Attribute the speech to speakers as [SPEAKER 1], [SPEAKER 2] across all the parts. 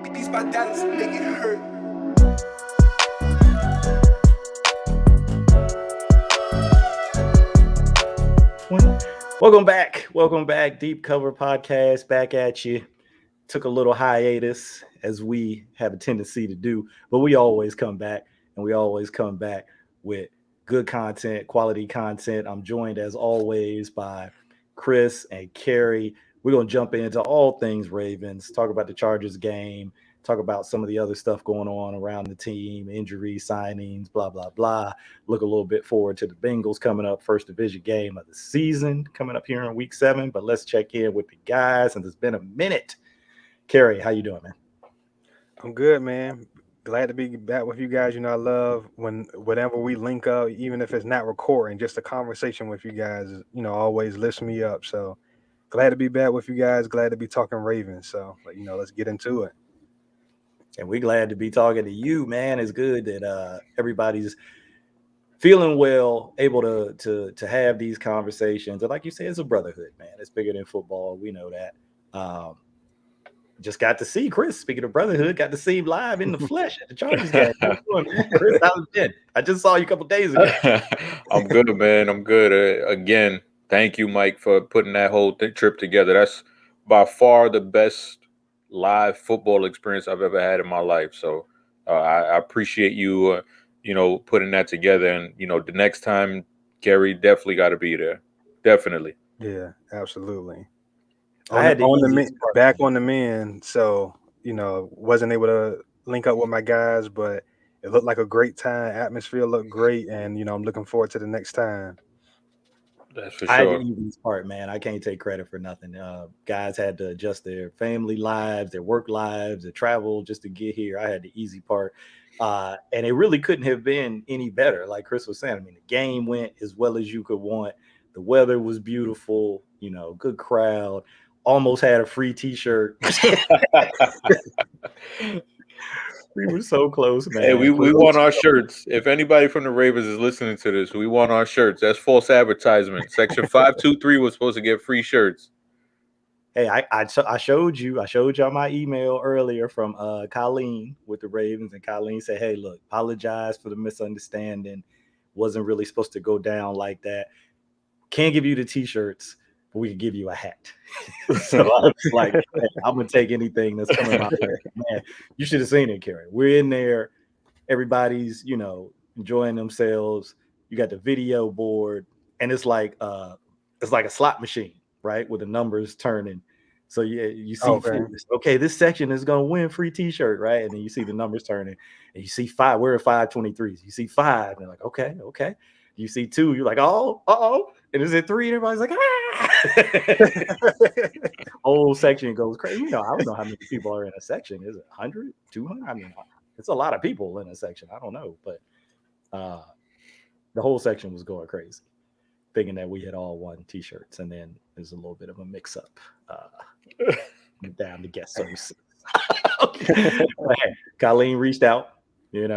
[SPEAKER 1] These my dollars make it hurt.
[SPEAKER 2] Welcome back. Deep Cover Podcast back at you. Took a little hiatus as we have a tendency to do, but we always come back, and we always come back with good content, quality content. I'm joined as always by Chris and Carrie. We're going to jump into all things Ravens, talk about the Chargers game, talk about some of the other stuff going on around the team, injuries, signings, blah, blah, blah. Look a little bit forward to the Bengals coming up, first division game of the season coming up here in week 7. But let's check in with the guys, and it's been a minute. Carrie, how you doing, man?
[SPEAKER 3] I'm good, man. Glad to be back with you guys. I love whenever we link up, even if it's not recording, just a conversation with you guys, always lifts me up. So glad to be back with you guys. Glad to be talking Ravens. So, let's get into it.
[SPEAKER 2] And we're glad to be talking to you, man. It's good that everybody's feeling well, able to have these conversations. And like you say, it's a brotherhood, man. It's bigger than football. We know that. Just got to see Chris. Speaking of brotherhood, got to see him live in the flesh at the Chargers game. How you doing, man? Chris, how's it been? I just saw you a couple days ago.
[SPEAKER 4] I'm good, man. I'm good. Again, thank you, Mike, for putting that whole trip together. That's by far the best live football experience I've ever had in my life. So I appreciate you, putting that together. And, the next time, Gary, definitely got to be there. Definitely.
[SPEAKER 3] Yeah, absolutely.
[SPEAKER 2] I had
[SPEAKER 3] back on the men, so wasn't able to link up with my guys, but it looked like a great time. Atmosphere looked great, and I'm looking forward to the next time.
[SPEAKER 4] That's for sure.
[SPEAKER 2] I had the easiest part, man. I can't take credit for nothing. Guys had to adjust their family lives, their work lives, their travel just to get here. I had the easy part, and it really couldn't have been any better. Like Chris was saying, I mean, the game went as well as you could want. The weather was beautiful. Good crowd. Almost had a free T-shirt. We were so close, man.
[SPEAKER 4] Hey, we want our shirts. If anybody from the Ravens is listening to this, we want our shirts. That's false advertisement. Section 523 was supposed to get free shirts.
[SPEAKER 2] Hey, I showed y'all my email earlier from Colleen with the Ravens, and Colleen said, "Hey, look, apologize for the misunderstanding. Wasn't really supposed to go down like that. Can't give you the T-shirts, but we can give you a hat." So I was like, hey, I'm gonna take anything that's coming my way. Man, you should have seen it, Carrie. We're in there, everybody's enjoying themselves. You got the video board, and it's like a slot machine, right, with the numbers turning. So you see, okay, this section is gonna win free T-shirt, right? And then you see the numbers turning, and you see 5. We're at 523s. You see 5, and they're like, okay. You see 2, you're like, oh. And is it 3? And everybody's like, Whole section goes crazy. I don't know how many people are in a section. Is it 100, 200? I mean, it's a lot of people in a section. I don't know, but the whole section was going crazy, thinking that we had all won T-shirts, and then there's a little bit of a mix-up down to guest services. Colleen reached out, get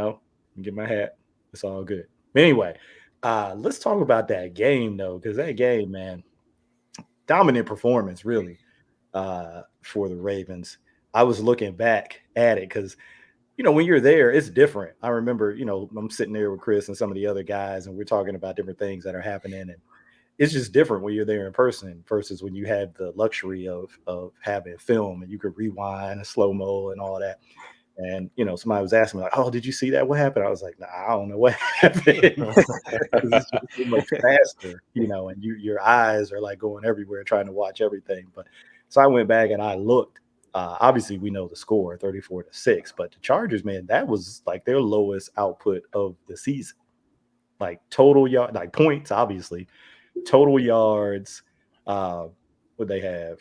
[SPEAKER 2] my hat. It's all good. Anyway. Let's talk about that game, though, because that game, man, dominant performance, really, for the Ravens. I was looking back at it because, when you're there, it's different. I remember, I'm sitting there with Chris and some of the other guys, and we're talking about different things that are happening, and it's just different when you're there in person versus when you have the luxury of having film and you could rewind and slow-mo and all that. And, somebody was asking me, like, oh, did you see that? What happened? I was like, nah, I don't know what happened. It's just so much faster, and your eyes are like going everywhere trying to watch everything. But so I went back and I looked. Obviously, we know the score, 34-6. But the Chargers, man, that was like their lowest output of the season. Like total yard, like points, obviously. Total yards. What they have?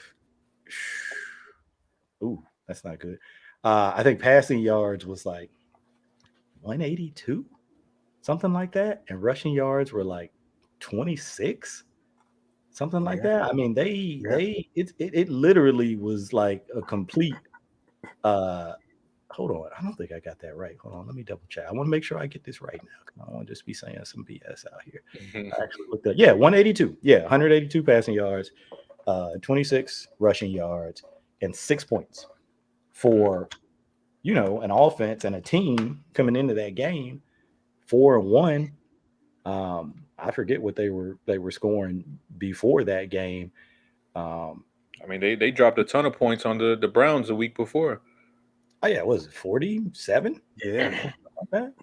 [SPEAKER 2] Ooh, that's not good. I think passing yards was like 182, something like that, and rushing yards were like 26, something like that. I mean, it literally was like a complete. Hold on, I don't think I got that right. Hold on, let me double check. I want to make sure I get this right now. I don't want to just be saying some BS out here. I actually looked up. Yeah, 182. Yeah, 182 passing yards, 26 rushing yards, and 6 points for an offense and a team coming into that game 4-1. I forget what they were scoring before that game. Um,
[SPEAKER 4] I mean, they dropped a ton of points on the Browns the week before.
[SPEAKER 2] oh yeah, was it 47?
[SPEAKER 3] Yeah.
[SPEAKER 2] Like that?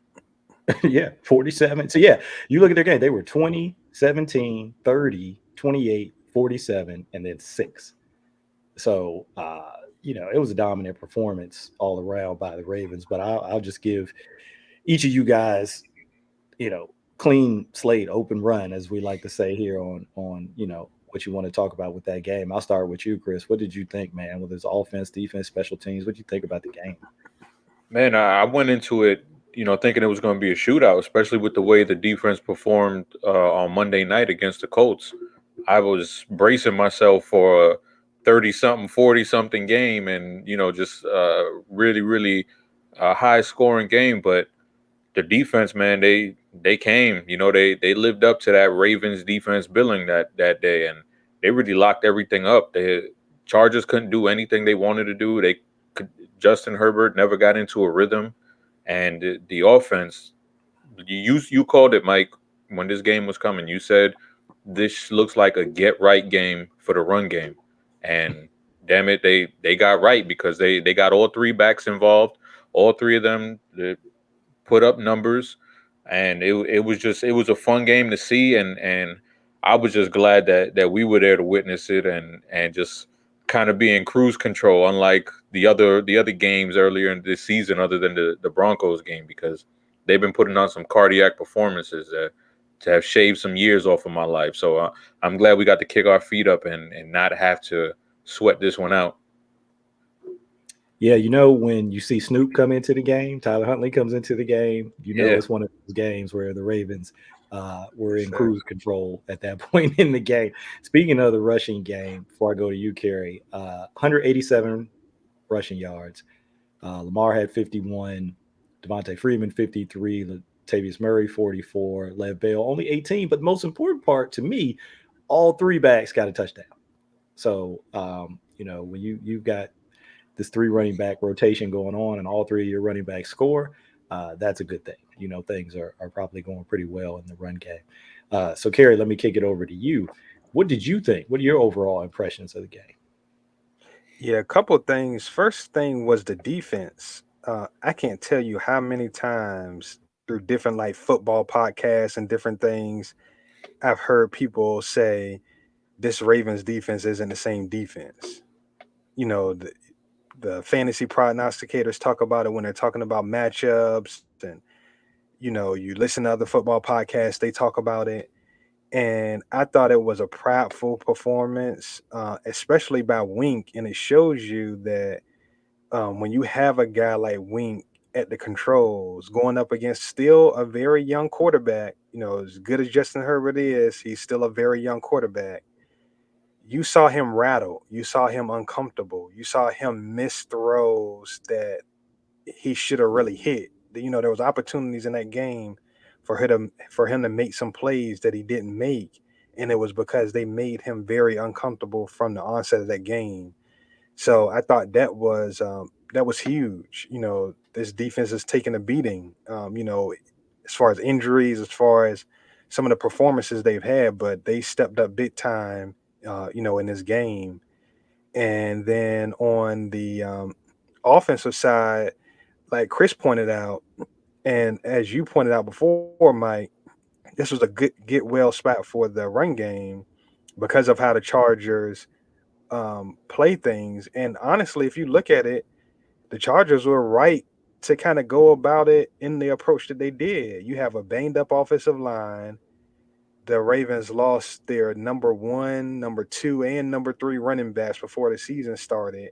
[SPEAKER 2] Yeah, 47. So yeah, you look at their game, they were 20, 17, 30, 28, 47, and then 6. So it was a dominant performance all around by the Ravens. But I'll just give each of you guys, clean slate, open run, as we like to say here on what you want to talk about with that game. I'll start with you, Chris. What did you think, man? Whether it's offense, defense, special teams, what did you think about the game?
[SPEAKER 4] Man, I went into it, thinking it was going to be a shootout, especially with the way the defense performed on Monday night against the Colts. I was bracing myself for a 30-something, 40-something game and, just really, really high scoring game. But the defense, man, they came. They lived up to that Ravens defense billing that day, and they really locked everything up. The Chargers couldn't do anything they wanted to do. Justin Herbert never got into a rhythm, and the offense. You called it, Mike, when this game was coming. You said this looks like a get right game for the run game, and damn it, they got right because they got all three backs involved. All three of them put up numbers, and it was a fun game to see, and I was just glad that we were there to witness it and just kind of be in cruise control, unlike the other games earlier in this season, other than the Broncos game, because they've been putting on some cardiac performances to have shaved some years off of my life. So I'm glad we got to kick our feet up and not have to sweat this one out.
[SPEAKER 2] Yeah, when you see Snoop come into the game, Tyler Huntley comes into the game,
[SPEAKER 4] Yeah.
[SPEAKER 2] it's one of those games where the Ravens were in
[SPEAKER 3] Sure.
[SPEAKER 2] cruise control at that point in the game. Speaking of the rushing game, before I go to you, Kerry, 187 rushing yards. Lamar had 51, Devontae Freeman 53, Latavius Murray 44, Lev Bell only 18. But the most important part to me, all three backs got a touchdown. So when you've got this 3 running back rotation going on and all 3 of your running backs score, that's a good thing. Things are probably going pretty well in the run game. So, Kerry, let me kick it over to you. What did you think? What are your overall impressions of the game?
[SPEAKER 3] Yeah, a couple of things. First thing was the defense. I can't tell you how many times through different like football podcasts and different things I've heard people say this Ravens defense isn't the same defense. You know, the fantasy prognosticators talk about it when they're talking about matchups, and you listen to other football podcasts, they talk about it. And I thought it was a prideful performance, especially by Wink, and it shows you that when you have a guy like Wink at the controls going up against still a very young quarterback, as good as Justin Herbert is, he's still a very young quarterback. You saw him rattle, you saw him uncomfortable, you saw him miss throws that he should have really hit. There was opportunities in that game for him to make some plays that he didn't make, and it was because they made him very uncomfortable from the onset of that game. So I thought that was huge. This defense is taking a beating. As far as injuries, as far as some of the performances they've had, but they stepped up big time. In this game, and then on the offensive side, like Chris pointed out, and as you pointed out before, Mike, this was a good get well spot for the run game because of how the Chargers play things. And honestly, if you look at it, the Chargers were right to kind of go about it in the approach that they did. You have a banged up offensive line. The Ravens lost their number 1, number 2, and number 3 running backs before the season started.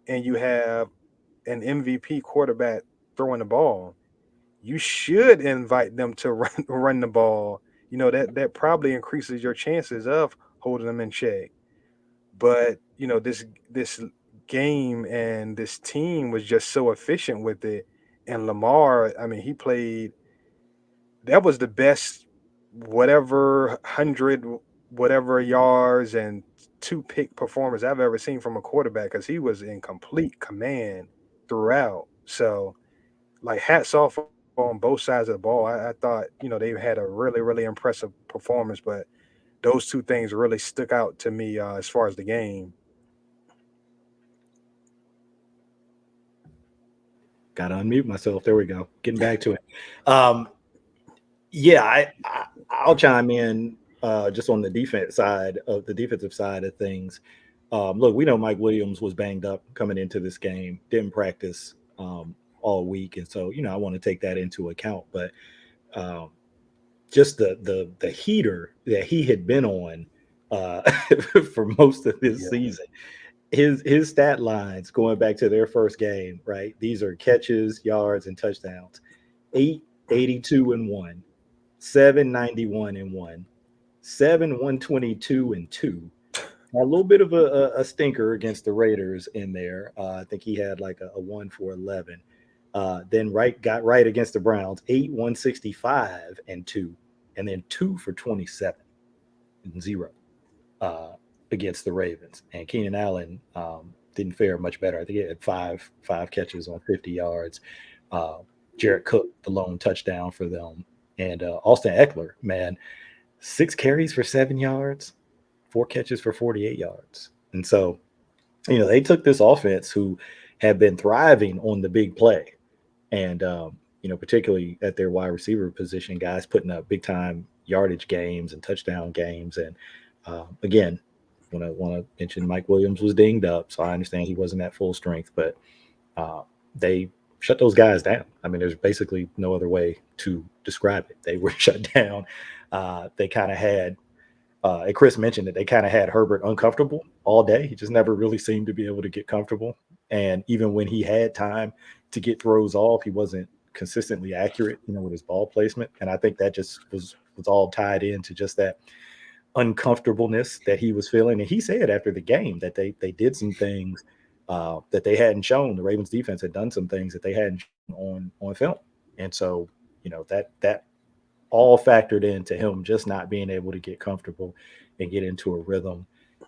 [SPEAKER 3] And you have an MVP quarterback throwing the ball. You should invite them to run the ball. That probably increases your chances of holding them in check. But this game and this team was just so efficient with it. And Lamar, I mean, he played. That was the best, whatever 100 yards and 2 pick performance I've ever seen from a quarterback, because he was in complete command throughout. So, like, hats off on both sides of the ball. I thought, they had a really, really impressive performance, but those two things really stuck out to me as far as the game.
[SPEAKER 2] Got to unmute myself. There we go. Getting back to it. Yeah, I'll chime in just on the defensive side of things. Look, we know Mike Williams was banged up coming into this game, didn't practice all week, and so I want to take that into account. But just the heater that he had been on for most of this season. His stat lines going back to their first game, right? These are catches, yards, and touchdowns. 882 and 1, 791 and 1, 122 and 2. A little bit of a stinker against the Raiders in there. I think he had like a 1 for 11. Then got right against the Browns, 165 and 2, and then 2 for 27 and 0 against the Ravens. And Keenan Allen didn't fare much better. I think he had five catches on 50 yards. Jared Cook, the lone touchdown for them. And Austin Eckler, man, 6 carries for 7 yards, 4 catches for 48 yards. And so, they took this offense who had been thriving on the big play. And, particularly at their wide receiver position, guys putting up big time yardage games and touchdown games. And again, want to mention Mike Williams was dinged up, so I understand he wasn't at full strength, but they shut those guys down. I mean, there's basically no other way to describe it. They were shut down. They kind of had, and Chris mentioned that they kind of had Herbert uncomfortable all day. He just never really seemed to be able to get comfortable. And even when he had time to get throws off, he wasn't consistently accurate, with his ball placement. And I think that just was all tied into just that uncomfortableness that he was feeling. And he said after the game that they did some things that they hadn't shown. The Ravens defense had done some things that they hadn't shown on film. And so, that all factored into him just not being able to get comfortable and get into a rhythm.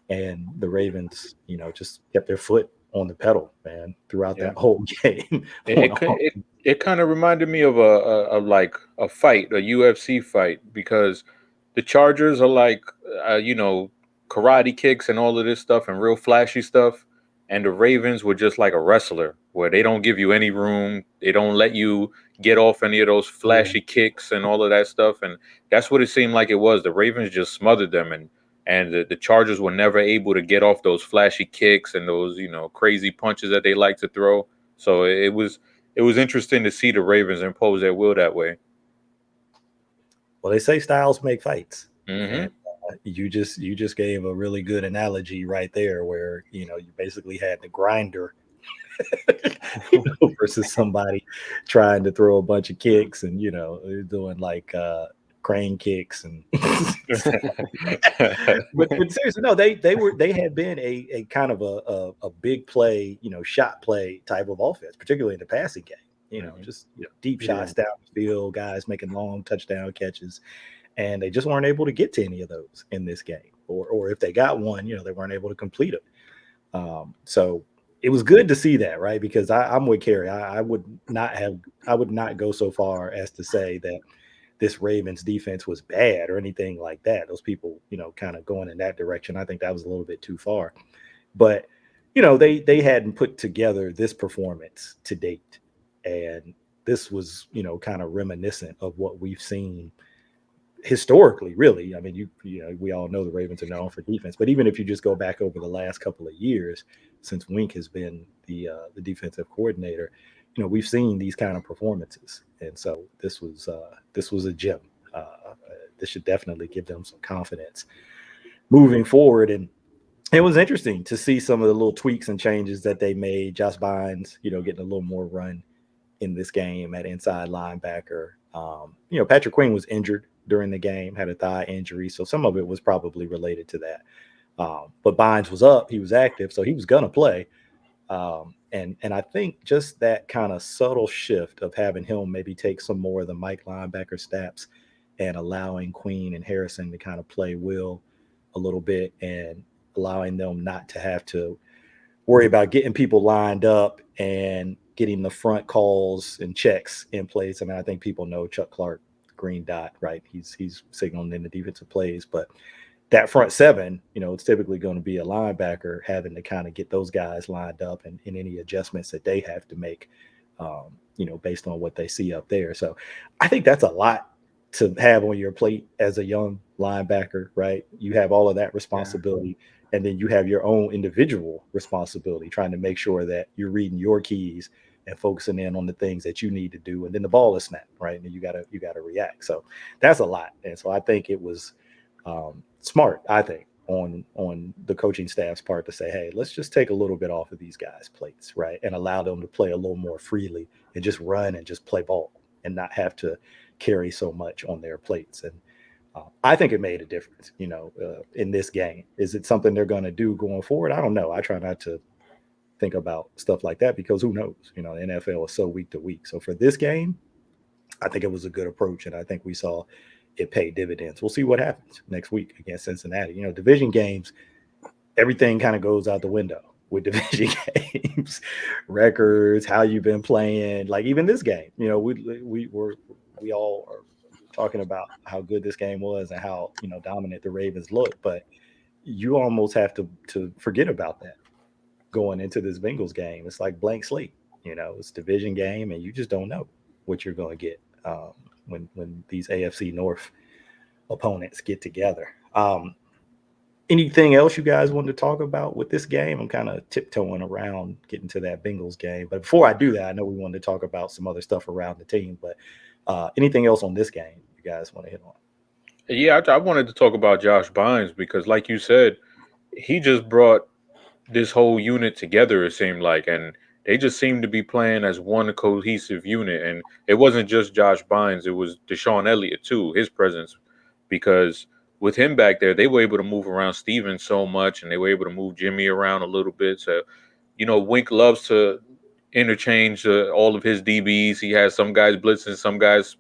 [SPEAKER 2] And the Ravens, just kept their foot on the pedal, man, throughout that whole game.
[SPEAKER 4] It kind of reminded me of a fight, a UFC fight, because the Chargers are like, karate kicks and all of this stuff and real flashy stuff. And the Ravens were just like a wrestler where they don't give you any room. They don't let you get off any of those flashy kicks and all of that stuff. And that's what it seemed like it was. The Ravens just smothered them. And the Chargers were never able to get off those flashy kicks and those, crazy punches that they like to throw. So it was interesting to see the Ravens impose their will that way.
[SPEAKER 2] Well, they say styles make fights.
[SPEAKER 4] Mm-hmm.
[SPEAKER 2] And, you just gave a really good analogy right there where, you basically had the grinder versus somebody trying to throw a bunch of kicks and, they're doing like crane kicks and but seriously, no, they had been a kind of a big play, shot play type of offense, particularly in the passing game, just deep shots down the field, guys making long touchdown catches. And they just weren't able to get to any of those in this game, or if they got one, they weren't able to complete it. So it was good to see that, right? Because I'm with Kerry. I would not go so far as to say that this Ravens defense was bad or anything like that. Those people, kind of going in that direction. I think that was a little bit too far. But they hadn't put together this performance to date, and this was kind of reminiscent of what we've seen historically, really. I mean, we all know the Ravens are known for defense, but even if you just go back over the last couple of years since Wink has been the defensive coordinator, we've seen these kind of performances, and so this was a gem. This should definitely give them some confidence moving forward. And it was interesting to see some of the little tweaks and changes that they made. Josh Bynes, getting a little more run in this game at inside linebacker. Patrick Queen was injured during the game, had a thigh injury, so some of it was probably related to that. But Bynes was up, he was active, so he was gonna play. And I think just that kind of subtle shift of having him maybe take some more of the Mike linebacker snaps and allowing Queen and Harrison to kind of play Will a little bit and allowing them not to have to worry about getting people lined up and getting the front calls and checks in place. I mean, I think people know Chuck Clark, green dot, right? He's signaling in the defensive plays, but that front seven, it's typically going to be a linebacker having to kind of get those guys lined up and any adjustments that they have to make, based on what they see up there. So I think that's a lot to have on your plate as a young linebacker, right? You have all of that responsibility, and then you have your own individual responsibility, trying to make sure that you're reading your keys and focusing in on the things that you need to do. And then the ball is snapped, right? And you gotta react. So that's a lot. And so I think it was smart, I think, on the coaching staff's part to say, hey, let's just take a little bit off of these guys' plates, right? And allow them to play a little more freely and just run and just play ball and not have to carry so much on their plates. And I think it made a difference, in this game. Is it something they're going to do going forward? I don't know. I try not to think about stuff like that because who knows? The NFL is so week to week. So for this game, I think it was a good approach, and I think we saw it pay dividends. We'll see what happens next week against Cincinnati. Division games, everything kind of goes out the window with division games, records, how you've been playing. Like even this game, we all are talking about how good this game was and how dominant the Ravens looked, but you almost have to forget about that going into this Bengals game. It's like blank slate. It's a division game, and you just don't know what you're going to get when these AFC North opponents get together. Anything else you guys wanted to talk about with this game? I'm kind of tiptoeing around getting to that Bengals game, but before I do that, I know we wanted to talk about some other stuff around the team, but anything else on this game you guys want to hit on?
[SPEAKER 4] Yeah, I wanted to talk about Josh Bynes because, like you said, he just brought this whole unit together, it seemed like, and they just seemed to be playing as one cohesive unit. And it wasn't just Josh Bynes, it was Deshaun Elliott too, his presence, because with him back there, they were able to move around Steven so much, and they were able to move Jimmy around a little bit. So, Wink loves to interchange all of his DBs. He has some guys blitzing, some guys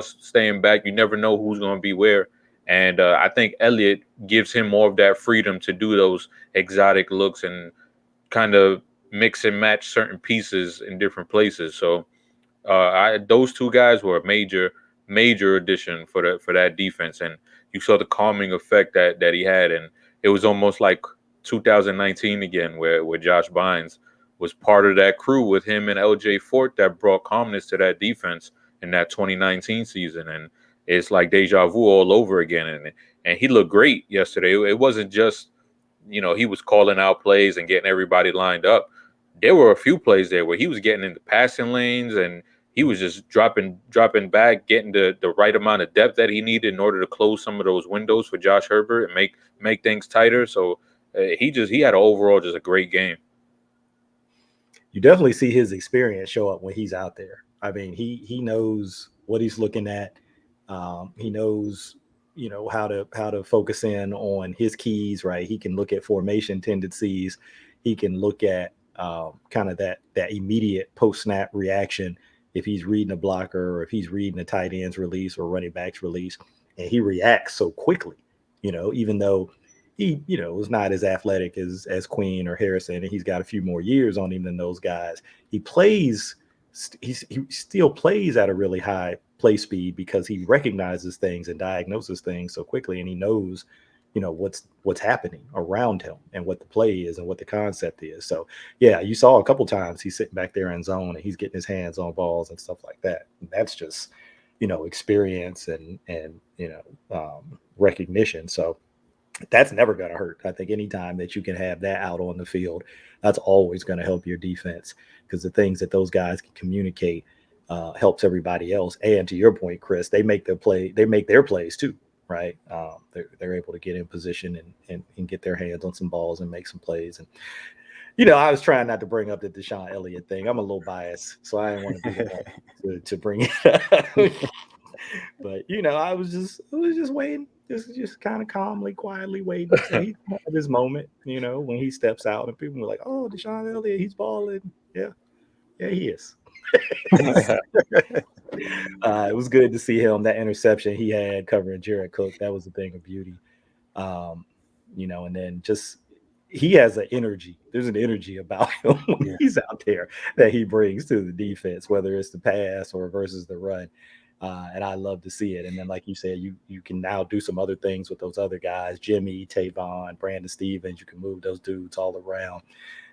[SPEAKER 4] staying back. You never know who's going to be where. And I think Elliott gives him more of that freedom to do those exotic looks and kind of mix and match certain pieces in different places. So those two guys were a major addition for that defense. And you saw the calming effect that he had. And it was almost like 2019 again, where Josh Bynes was part of that crew with him and LJ Fort that brought calmness to that defense in that 2019 season. And it's like deja vu all over again. And he looked great yesterday. It wasn't just, he was calling out plays and getting everybody lined up. There were a few plays there where he was getting into passing lanes and he was just dropping back, getting the right amount of depth that he needed in order to close some of those windows for Josh Herbert and make things tighter. So he had overall just a great game.
[SPEAKER 2] You definitely see his experience show up when he's out there. I mean, he knows what he's looking at. He knows, how to focus in on his keys, right? He can look at formation tendencies. He can look at kind of that immediate post-snap reaction if he's reading a blocker or if he's reading a tight end's release or running back's release. And he reacts so quickly, even though he, is not as athletic as Queen or Harrison, and he's got a few more years on him than those guys. He still plays at a really high play speed because he recognizes things and diagnoses things so quickly, and he knows, what's happening around him and what the play is and what the concept is. So yeah, you saw a couple times he's sitting back there in zone and he's getting his hands on balls and stuff like that. And that's just, experience and recognition. So that's never going to hurt. I think anytime that you can have that out on the field, that's always going to help your defense, because the things that those guys can communicate helps everybody else. And to your point, Chris, they make their plays too, right? They're able to get in position and get their hands on some balls and make some plays. And I was trying not to bring up the Deshaun Elliott thing. I'm a little biased, so I didn't want to be the one to bring it up. But I was just waiting, just kind of calmly, quietly waiting. So he had his moment, when he steps out, and people were like, "Oh, Deshaun Elliott, he's balling." Yeah, he is. It was good to see him. That interception he had covering Jared Cook, that was a thing of beauty. And then just he has an energy. There's an energy about him when
[SPEAKER 3] Yeah.
[SPEAKER 2] he's out there that he brings to the defense, whether it's the pass or versus the run. And I love to see it. And then, like you said, you can now do some other things with those other guys, Jimmy, Tavon, Brandon Stevens. You can move those dudes all around.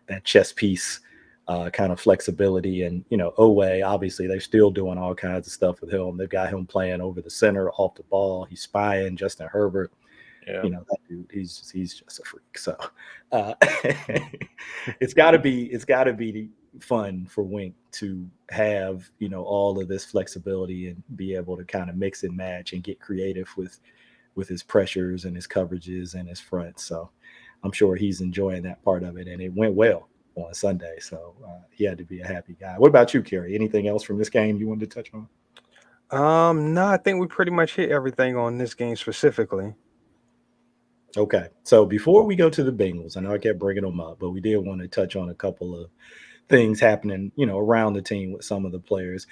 [SPEAKER 2] That chess piece kind of flexibility. And, Owe, obviously, they're still doing all kinds of stuff with him. They've got him playing over the center, off the ball. He's spying Justin Herbert.
[SPEAKER 4] Yeah.
[SPEAKER 2] That dude, he's just a freak. So uh, it's gotta be fun for Wink to have, all of this flexibility and be able to kind of mix and match and get creative with his pressures and his coverages and his fronts. So I'm sure he's enjoying that part of it, and it went well on Sunday. So he had to be a happy guy. What about you, Kerry? Anything else from this game you wanted to touch on?
[SPEAKER 3] No, I think we pretty much hit everything on this game specifically.
[SPEAKER 2] Okay. So before we go to the Bengals, I know I kept bringing them up, but we did want to touch on a couple of things happening, around the team with some of the players.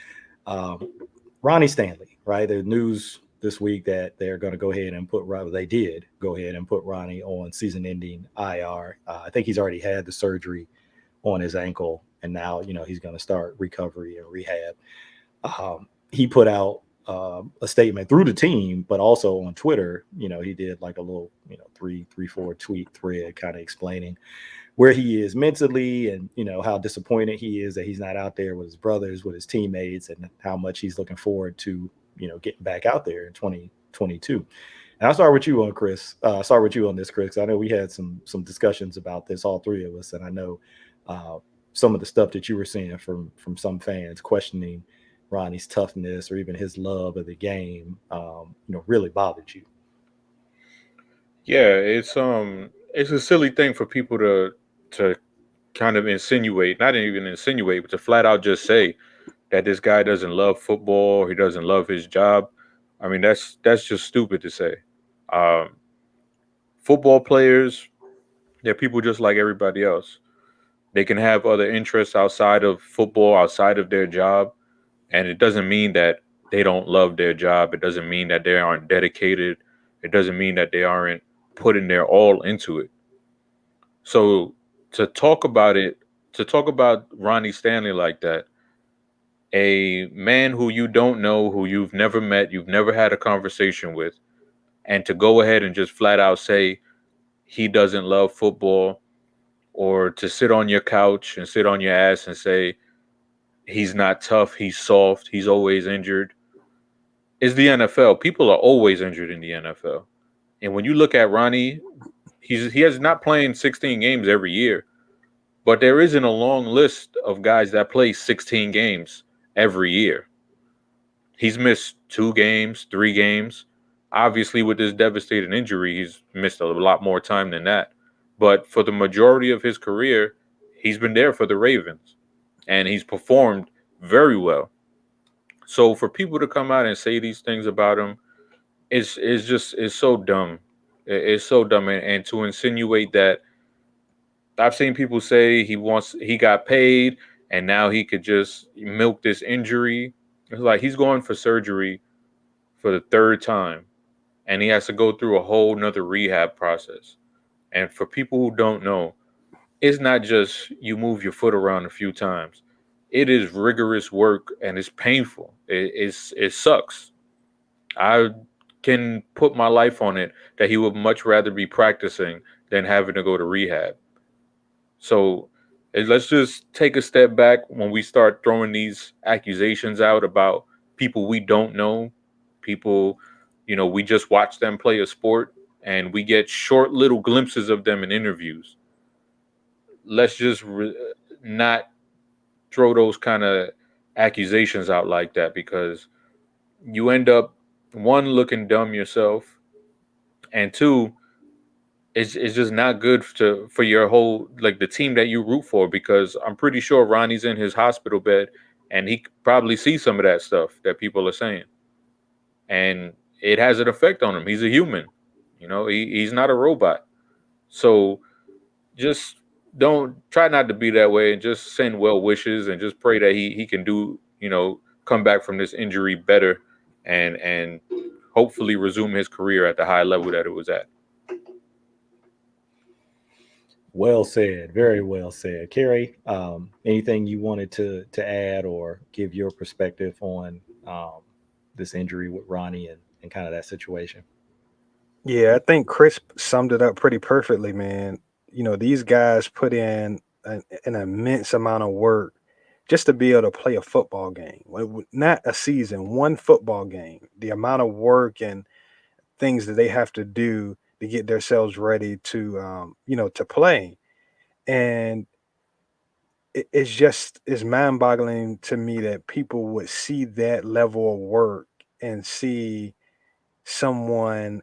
[SPEAKER 2] Ronnie Stanley, right? There's news this week that they're going to go ahead and they did go ahead and put Ronnie on season-ending IR. I think he's already had the surgery on his ankle, and now, he's going to start recovery and rehab. He put out a statement through the team, but also on Twitter, he did like a little, 3-4 tweet thread kind of explaining where he is mentally and, how disappointed he is that he's not out there with his brothers, with his teammates, and how much he's looking forward to, getting back out there in 2022. And I'll start with you on Chris. Start with you on this, Chris. I know we had some discussions about this, all three of us, and I know some of the stuff that you were seeing from some fans questioning Ronnie's toughness or even his love of the game, really bothered you.
[SPEAKER 4] Yeah, it's a silly thing for people to kind of insinuate, not even insinuate, but to flat out just say that this guy doesn't love football or he doesn't love his job. I mean, that's just stupid to say. Football players, they're people just like everybody else. They can have other interests outside of football, outside of their job, and it doesn't mean that they don't love their job. It doesn't mean that they aren't dedicated. It doesn't mean that they aren't putting their all into it. So to talk about Ronnie Stanley like that, a man who you don't know, who you've never met, you've never had a conversation with, and to go ahead and just flat out say he doesn't love football, or to sit on your couch and sit on your ass and say he's not tough, he's soft, he's always injured. It's the NFL. People are always injured in the NFL. And when you look at Ronnie, he has not playing 16 games every year, but there isn't a long list of guys that play 16 games every year. He's missed 2 games, 3 games. Obviously, with this devastating injury, he's missed a lot more time than that. But for the majority of his career, he's been there for the Ravens, and he's performed very well. So for people to come out and say these things about him, it's so dumb. It's so dumb, and to insinuate that, I've seen people say he got paid and now he could just milk this injury. It's like he's going for surgery for the 3rd time, and he has to go through a whole nother rehab process. And for people who don't know, it's not just you move your foot around a few times. It is rigorous work and it's painful. It sucks. I can put my life on it that he would much rather be practicing than having to go to rehab. So let's just take a step back when we start throwing these accusations out about people we don't know, people, we just watch them play a sport and we get short little glimpses of them in interviews. Let's just not throw those kind of accusations out like that, because you end up, one, looking dumb yourself, and two, it's just not good for your whole, like, the team that you root for, because I'm pretty sure Ronnie's in his hospital bed and he probably sees some of that stuff that people are saying, and it has an effect on him. He's a human, he's not a robot. So just don't try not to be that way, and just send well wishes and just pray that he can do, come back from this injury better and hopefully resume his career at the high level that it was at.
[SPEAKER 2] Well said. Very well said. Kerry, anything you wanted to add or give your perspective on this injury with Ronnie and kind of that situation?
[SPEAKER 3] Yeah, I think Chris summed it up pretty perfectly, man. These guys put in an immense amount of work just to be able to play a football game. Not a season, one football game. The amount of work and things that they have to do to get themselves ready to play. And it's mind-boggling to me that people would see that level of work and see someone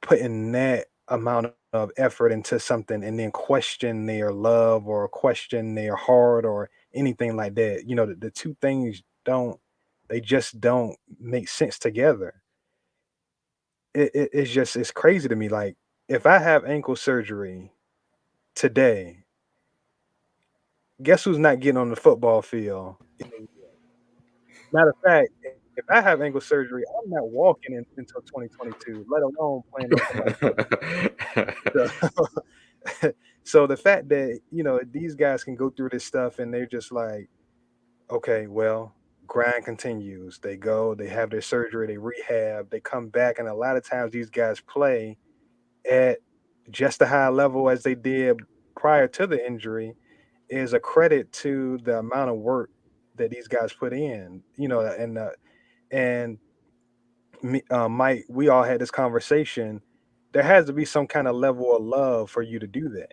[SPEAKER 3] putting that amount of effort into something and then question their love or question their heart or anything like that. The two things just don't make sense together. It's crazy to me. Like, if I have ankle surgery today, guess who's not getting on the football field? Matter of fact, if I have ankle surgery, I'm not walking until 2022, let alone playing no football. So, so the fact that these guys can go through this stuff and they're just like, okay, well, grind continues. They go, they have their surgery, they rehab, they come back, and a lot of times these guys play at just a high level as they did prior to the injury is a credit to the amount of work that these guys put in. And Mike, we all had this conversation. There has to be some kind of level of love for you to do that.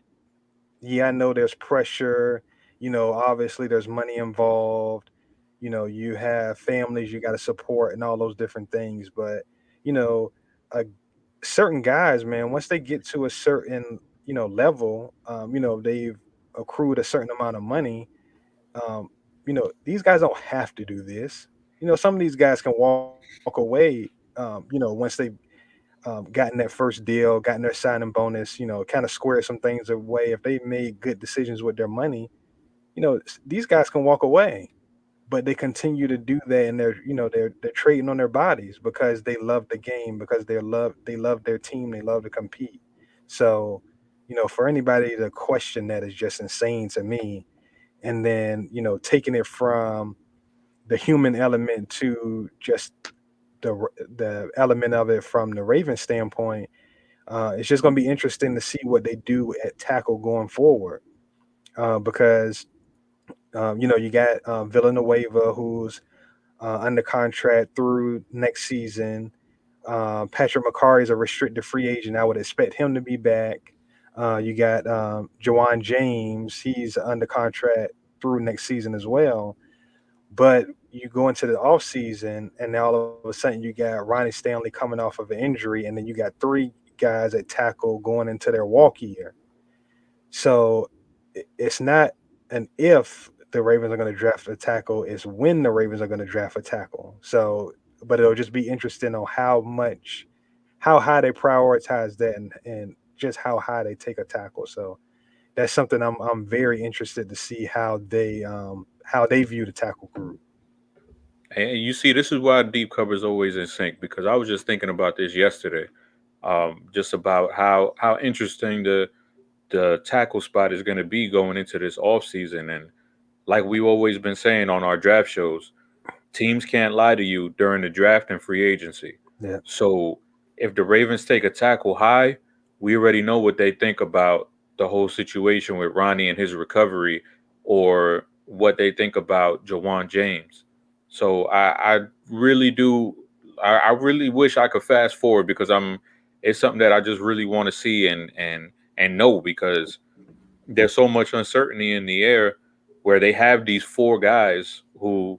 [SPEAKER 3] Yeah, I know there's pressure. Obviously there's money involved. You have families you got to support and all those different things. But you know, uh, certain guys, man, once they get to a certain level, they've accrued a certain amount of money. These guys don't have to do this. Some of these guys can walk away. Once they gotten that first deal, gotten their signing bonus, kind of squared some things away. If they made good decisions with their money, these guys can walk away, but they continue to do that, and they're trading on their bodies because they love the game, because they love their team, they love to compete. So, for anybody to question that is just insane to me. And then taking it from the human element to just the element of it from the Ravens standpoint, it's just going to be interesting to see what they do at tackle going forward. Because you got Villanueva, who's under contract through next season. Patrick McCarry is a restricted free agent. I would expect him to be back. You got Jawan James. He's under contract through next season as well. But you go into the offseason, and now all of a sudden you got Ronnie Stanley coming off of an injury, and then you got three guys at tackle going into their walk year. So it's not an if the Ravens are going to draft a tackle, it's when the Ravens are going to draft a tackle. So, but it'll just be interesting on how high they prioritize that, and just how high they take a tackle. So that's something I'm very interested to see how they view the tackle group.
[SPEAKER 4] And you see, this is why deep cover is always in sync, because I was just thinking about this yesterday, just about how interesting the tackle spot is going to be going into this offseason. And like we've always been saying on our draft shows, teams can't lie to you during the draft and free agency.
[SPEAKER 3] Yeah.
[SPEAKER 4] So if the Ravens take a tackle high, we already know what they think about the whole situation with Ronnie and his recovery, or what they think about Jawan James. So I really do. I really wish I could fast forward, because it's something that I just really want to see and know, because there's so much uncertainty in the air, where they have these four guys who,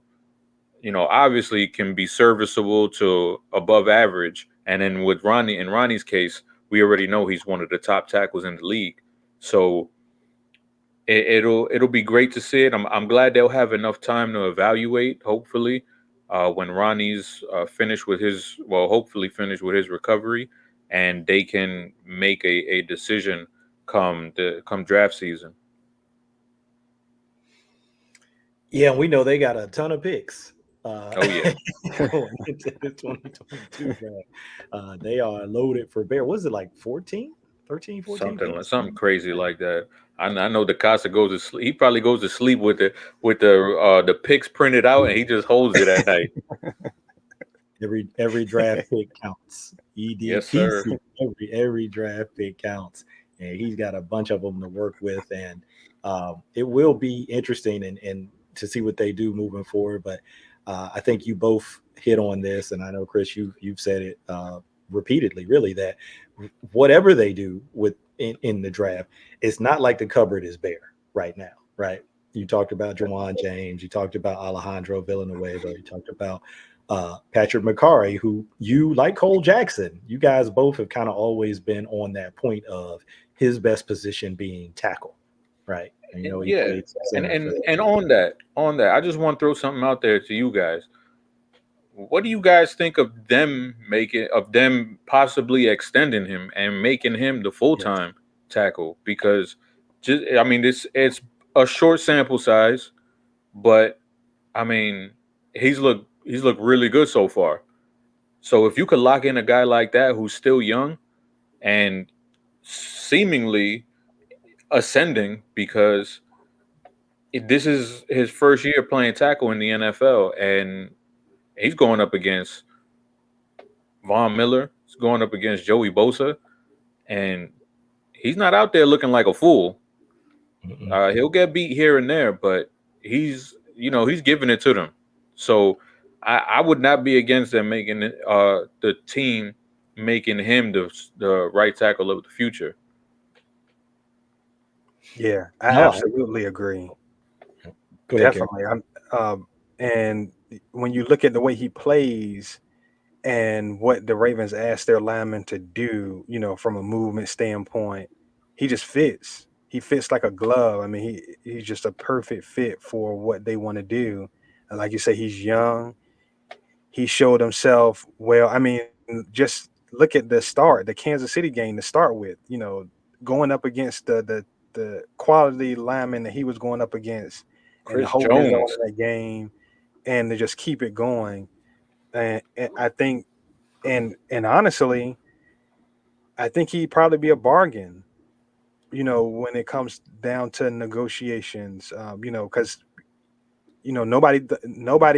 [SPEAKER 4] obviously can be serviceable to above average. And then with Ronnie, in Ronnie's case, we already know he's one of the top tackles in the league. So it'll be great to see it. I'm glad they'll have enough time to evaluate. Hopefully, when Ronnie's finished with his, well, hopefully finished with his recovery, and they can make a decision come draft season.
[SPEAKER 2] Yeah, we know they got a ton of picks.
[SPEAKER 4] Oh yeah.
[SPEAKER 2] Going into the 2022 draft. They are loaded for bear. Was it like 14? If 13, 14 picks.
[SPEAKER 4] Something crazy like that. I know DeCosta goes to sleep. He probably goes to sleep with the picks printed out, and he just holds it at night.
[SPEAKER 2] Every draft pick counts.
[SPEAKER 4] Yes, sir.
[SPEAKER 2] EDPC. Every draft pick counts, and he's got a bunch of them to work with, and it will be interesting and to see what they do moving forward. But I think you both hit on this, and I know Chris, you've said it repeatedly, really, that whatever they do in the draft, it's not like the cupboard is bare right now, right? You talked about Juwan James, you talked about Alejandro Villanueva, you talked about Patrick McCarry, who you, like Cole Jackson, you guys both have kind of always been on that point of his best position being tackle, right? And, he played
[SPEAKER 4] and on that, I just want to throw something out there to you guys. What do you guys think of them possibly extending him and making him the full-time tackle? Because it's a short sample size, but I mean, he's looked really good so far. So if you could lock in a guy like that who's still young and seemingly ascending, because this is his first year playing tackle in the NFL, and he's going up against Von Miller, he's going up against Joey Bosa, and he's not out there looking like a fool. He'll get beat here and there, but he's giving it to them. So I would not be against them making the team making him the right tackle of the future.
[SPEAKER 3] Yeah, I absolutely agree. Definitely. And when you look at the way he plays and what the Ravens asked their linemen to do, from a movement standpoint, he just fits. He fits like a glove. I mean, he's just a perfect fit for what they want to do. And like you say, he's young. He showed himself well. I mean, just look at the Kansas City game to start with, going up against the quality lineman that he was going up against, and hold his own in that game, and to just keep it going. And I think, and honestly, I think he'd probably be a bargain, when it comes down to negotiations, because nobody,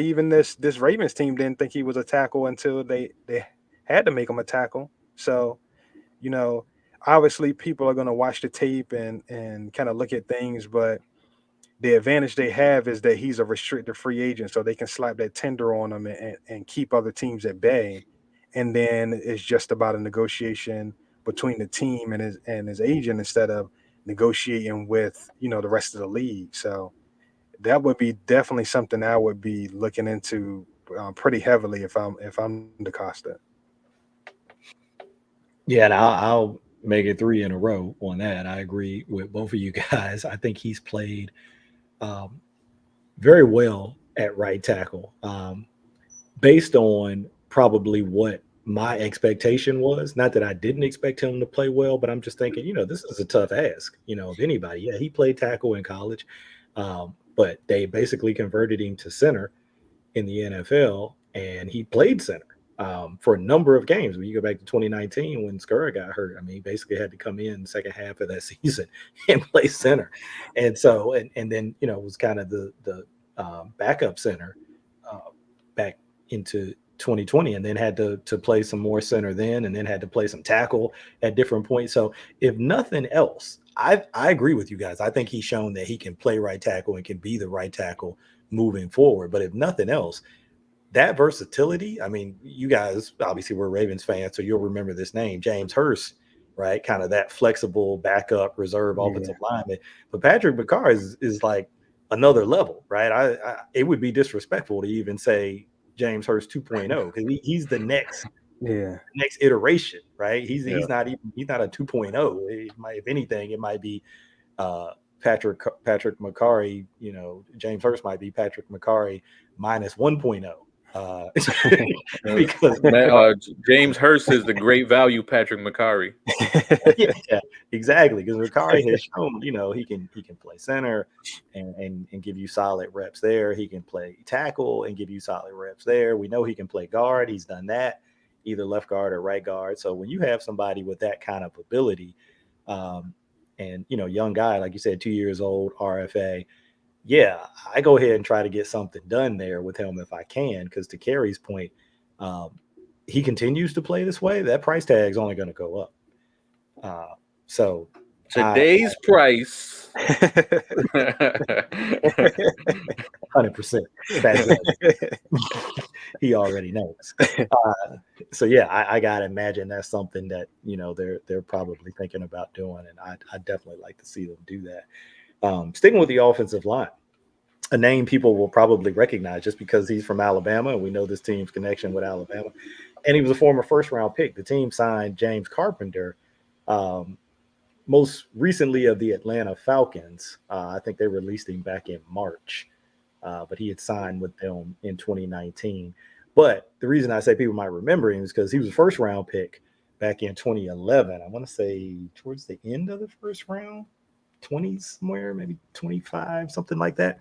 [SPEAKER 3] even this Ravens team, didn't think he was a tackle until they had to make him a tackle. So, obviously people are going to watch the tape and kind of look at things, but the advantage they have is that he's a restricted free agent, so they can slap that tender on him and keep other teams at bay. And then it's just about a negotiation between the team and his agent, instead of negotiating with, the rest of the league. So that would be definitely something I would be looking into pretty heavily if I'm DeCosta.
[SPEAKER 2] Yeah, and I'll make it 3 in a row on that. I agree with both of you guys. I think he's played very well at right tackle, based on probably what my expectation was. Not that I didn't expect him to play well, but I'm just thinking, this is a tough ask, of anybody. Yeah, he played tackle in college, but they basically converted him to center in the NFL, and he played center for a number of games. When you go back to 2019 when Skura got hurt, I mean, he basically had to come in the second half of that season and play center. And so, and then, it was kind of the backup center back into 2020, and then had to play some more center then, and then had to play some tackle at different points. So if nothing else, I agree with you guys. I think he's shown that he can play right tackle and can be the right tackle moving forward. But if nothing else, that versatility, I mean, you guys obviously were Ravens fans, so you'll remember this name, James Hurst, right? Kind of that flexible backup reserve offensive lineman. But Patrick McCarr is like another level, right? It would be disrespectful to even say James Hurst 2.0, because he's the next iteration, right? He's not a 2.0. If anything, it might be Patrick McCarry, James Hurst might be Patrick McCarry minus 1.0. Because
[SPEAKER 4] James Hurst is the great value Patrick McCarry.
[SPEAKER 2] yeah, exactly. Because McCarry has shown, he can play center and give you solid reps there. He can play tackle and give you solid reps there. We know he can play guard. He's done that, either left guard or right guard. So when you have somebody with that kind of ability, And young guy, like you said, 2 years old, RFA. Yeah, I go ahead and try to get something done there with him if I can, because to Kerry's point, he continues to play this way. That price tag's only going to go up. So
[SPEAKER 4] today's price,
[SPEAKER 2] 100%. He already knows. So yeah, I gotta imagine that's something that they're probably thinking about doing, and I definitely like to see them do that. Sticking with the offensive line, a name people will probably recognize just because he's from Alabama, and we know this team's connection with Alabama, and he was a former first-round pick. The team signed James Carpenter, most recently of the Atlanta Falcons. I think they released him back in March, but he had signed with them in 2019. But the reason I say people might remember him is because he was a first-round pick back in 2011. I want to say towards the end of the first round, 20 somewhere, maybe 25, something like that,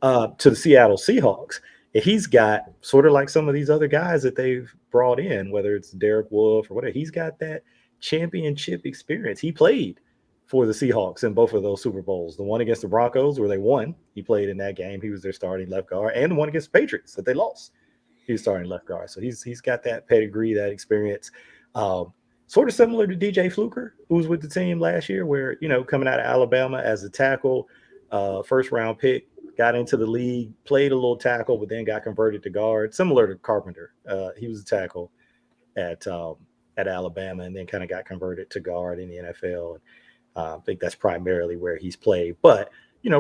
[SPEAKER 2] to the Seattle Seahawks. And he's got sort of like some of these other guys that they've brought in, whether it's Derek Wolfe or whatever. He's got that championship experience. He played for the Seahawks in both of those Super Bowls. The one against the Broncos where they won, he played in that game. He was their starting left guard, and the one against the Patriots that they lost, he was starting left guard. So he's got that pedigree, that experience. Sort of similar to DJ Fluker, who was with the team last year, where, coming out of Alabama as a tackle, first round pick, got into the league, played a little tackle, but then got converted to guard, similar to Carpenter. He was a tackle at Alabama and then kind of got converted to guard in the NFL. And I think that's primarily where he's played. But,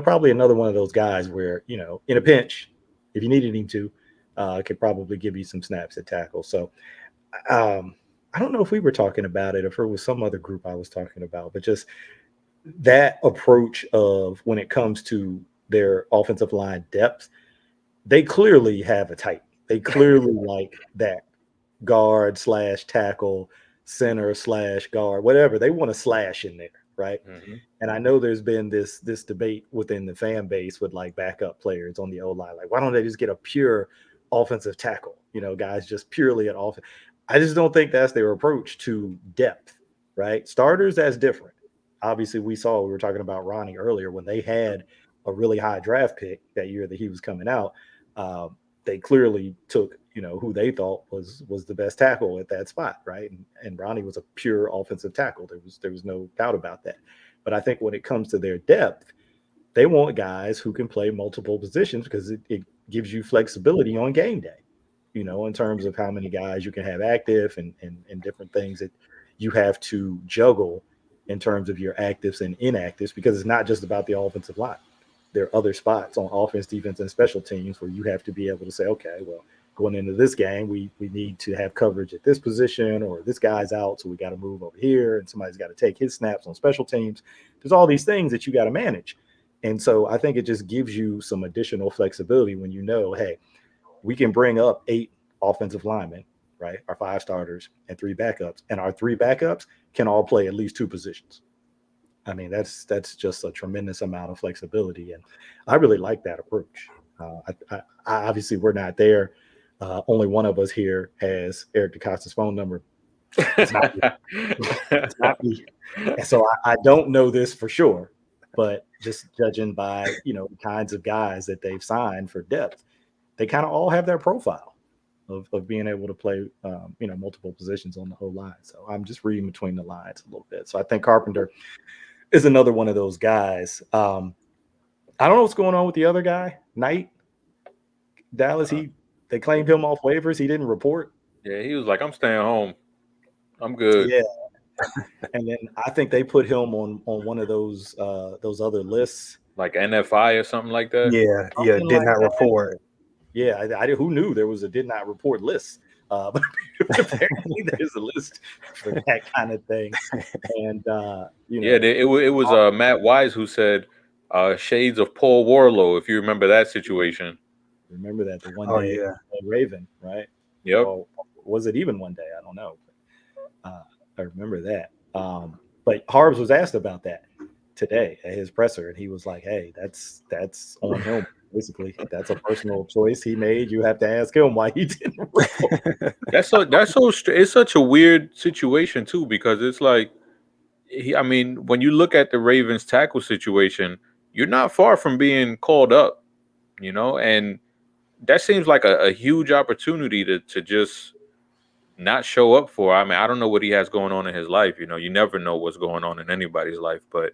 [SPEAKER 2] probably another one of those guys where, in a pinch, if you needed him to, could probably give you some snaps at tackle. So, I don't know if we were talking about it, if it was some other group I was talking about, but just that approach of when it comes to their offensive line depth, they clearly have a type. They clearly like that guard / tackle, center / guard, whatever. They want to slash in there, right?
[SPEAKER 4] Mm-hmm.
[SPEAKER 2] And I know there's been this debate within the fan base with like backup players on the O-line. Like, why don't they just get a pure offensive tackle? Guys just purely at offense. I just don't think that's their approach to depth, right? Starters, that's different. Obviously, we were talking about Ronnie earlier, when they had a really high draft pick that year that he was coming out. They clearly took, who they thought was the best tackle at that spot, right? And Ronnie was a pure offensive tackle. There was no doubt about that. But I think when it comes to their depth, they want guys who can play multiple positions because it gives you flexibility on game day. In terms of how many guys you can have active and different things that you have to juggle in terms of your actives and inactives, because it's not just about the offensive line. There are other spots on offense, defense, and special teams where you have to be able to say, okay, well, going into this game, we need to have coverage at this position, or this guy's out, so we got to move over here, and somebody's got to take his snaps on special teams. There's all these things that you got to manage. And so I think it just gives you some additional flexibility when hey, we can bring up 8 offensive linemen, right? Our 5 starters and 3 backups. And our 3 backups can all play at least 2 positions. I mean, that's just a tremendous amount of flexibility. And I really like that approach. I obviously, we're not there. Only one of us here has Eric DeCosta's phone number. It's not me. It's not me. And so I don't know this for sure, but just judging by, the kinds of guys that they've signed for depth, they kind of all have their profile of being able to play, multiple positions on the whole line. So I'm just reading between the lines a little bit. So I think Carpenter is another one of those guys. I don't know what's going on with the other guy, Knight, Dallas. They claimed him off waivers. He didn't report.
[SPEAKER 4] Yeah, he was like, I'm staying home. I'm good.
[SPEAKER 2] Yeah. And then I think they put him on one of those other lists,
[SPEAKER 4] like NFI or something like that.
[SPEAKER 3] Yeah, did not report.
[SPEAKER 2] Yeah, I who knew there was a did not report list? But apparently there's a list for that kind of thing. And
[SPEAKER 4] it was Matt Wise who said shades of Paul Warlow, if you remember that situation.
[SPEAKER 2] Remember that the one day Raven, right?
[SPEAKER 4] Yep.
[SPEAKER 2] Well, was it even one day? I don't know. I remember that. But Harbs was asked about that today at his presser, and he was like, "Hey, that's on him. Basically, that's a personal choice he made. You have to ask him why he didn't report."
[SPEAKER 4] It's such a weird situation too, because it's like I mean, when you look at the Ravens tackle situation, you're not far from being called up, and that seems like a huge opportunity to just not show up for. I mean, I don't know what he has going on in his life. You never know what's going on in anybody's life, but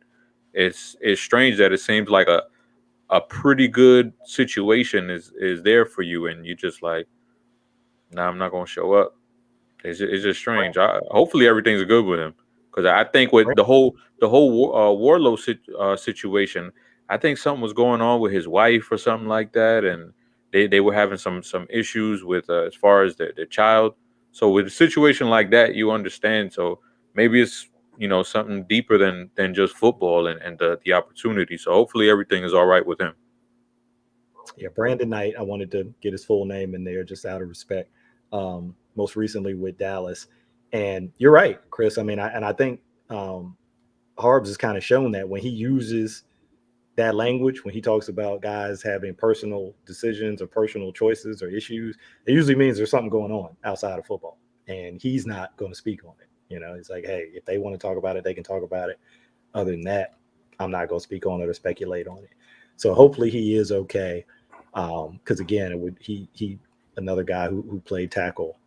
[SPEAKER 4] it's strange that it seems like a pretty good situation is there for you, and you just like, nah, I'm not gonna show up. It's just strange. Hopefully everything's good with him, because I think with the whole Warlow situation, I think something was going on with his wife or something like that, and they were having some issues with as far as their child. So with a situation like that, you understand. So maybe it's something deeper than just football and the opportunity. So hopefully everything is all right with him.
[SPEAKER 2] Yeah, Brandon Knight. I wanted to get his full name in there just out of respect. Most recently with Dallas, and you're right, Chris. I mean, I think Harbs has kind of shown that when he uses that language, when he talks about guys having personal decisions or personal choices or issues, it usually means there's something going on outside of football, and he's not going to speak on it. It's like, hey, if they want to talk about it, they can talk about it. Other than that, I'm not going to speak on it or speculate on it. So hopefully he is okay. Because again, he another guy who played tackle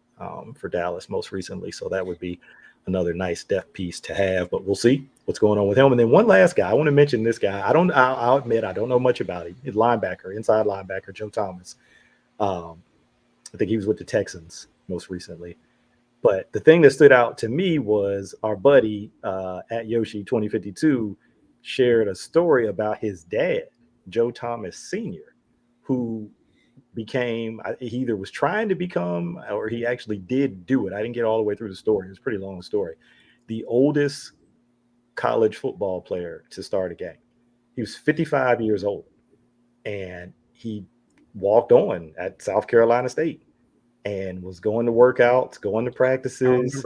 [SPEAKER 2] for Dallas most recently. So that would be another nice depth piece to have. But we'll see what's going on with him. And then one last guy, I want to mention this guy. I'll admit I don't know much about him. He's linebacker, inside linebacker, Joe Thomas. I think he was with the Texans most recently. But the thing that stood out to me was our buddy at Yoshi 2052 shared a story about his dad, Joe Thomas Sr., who he either was trying to become or he actually did do it. I didn't get all the way through the story. It was a pretty long story. The oldest college football player to start a game. He was 55 years old, and he walked on at South Carolina State and was going to workouts, going to practices.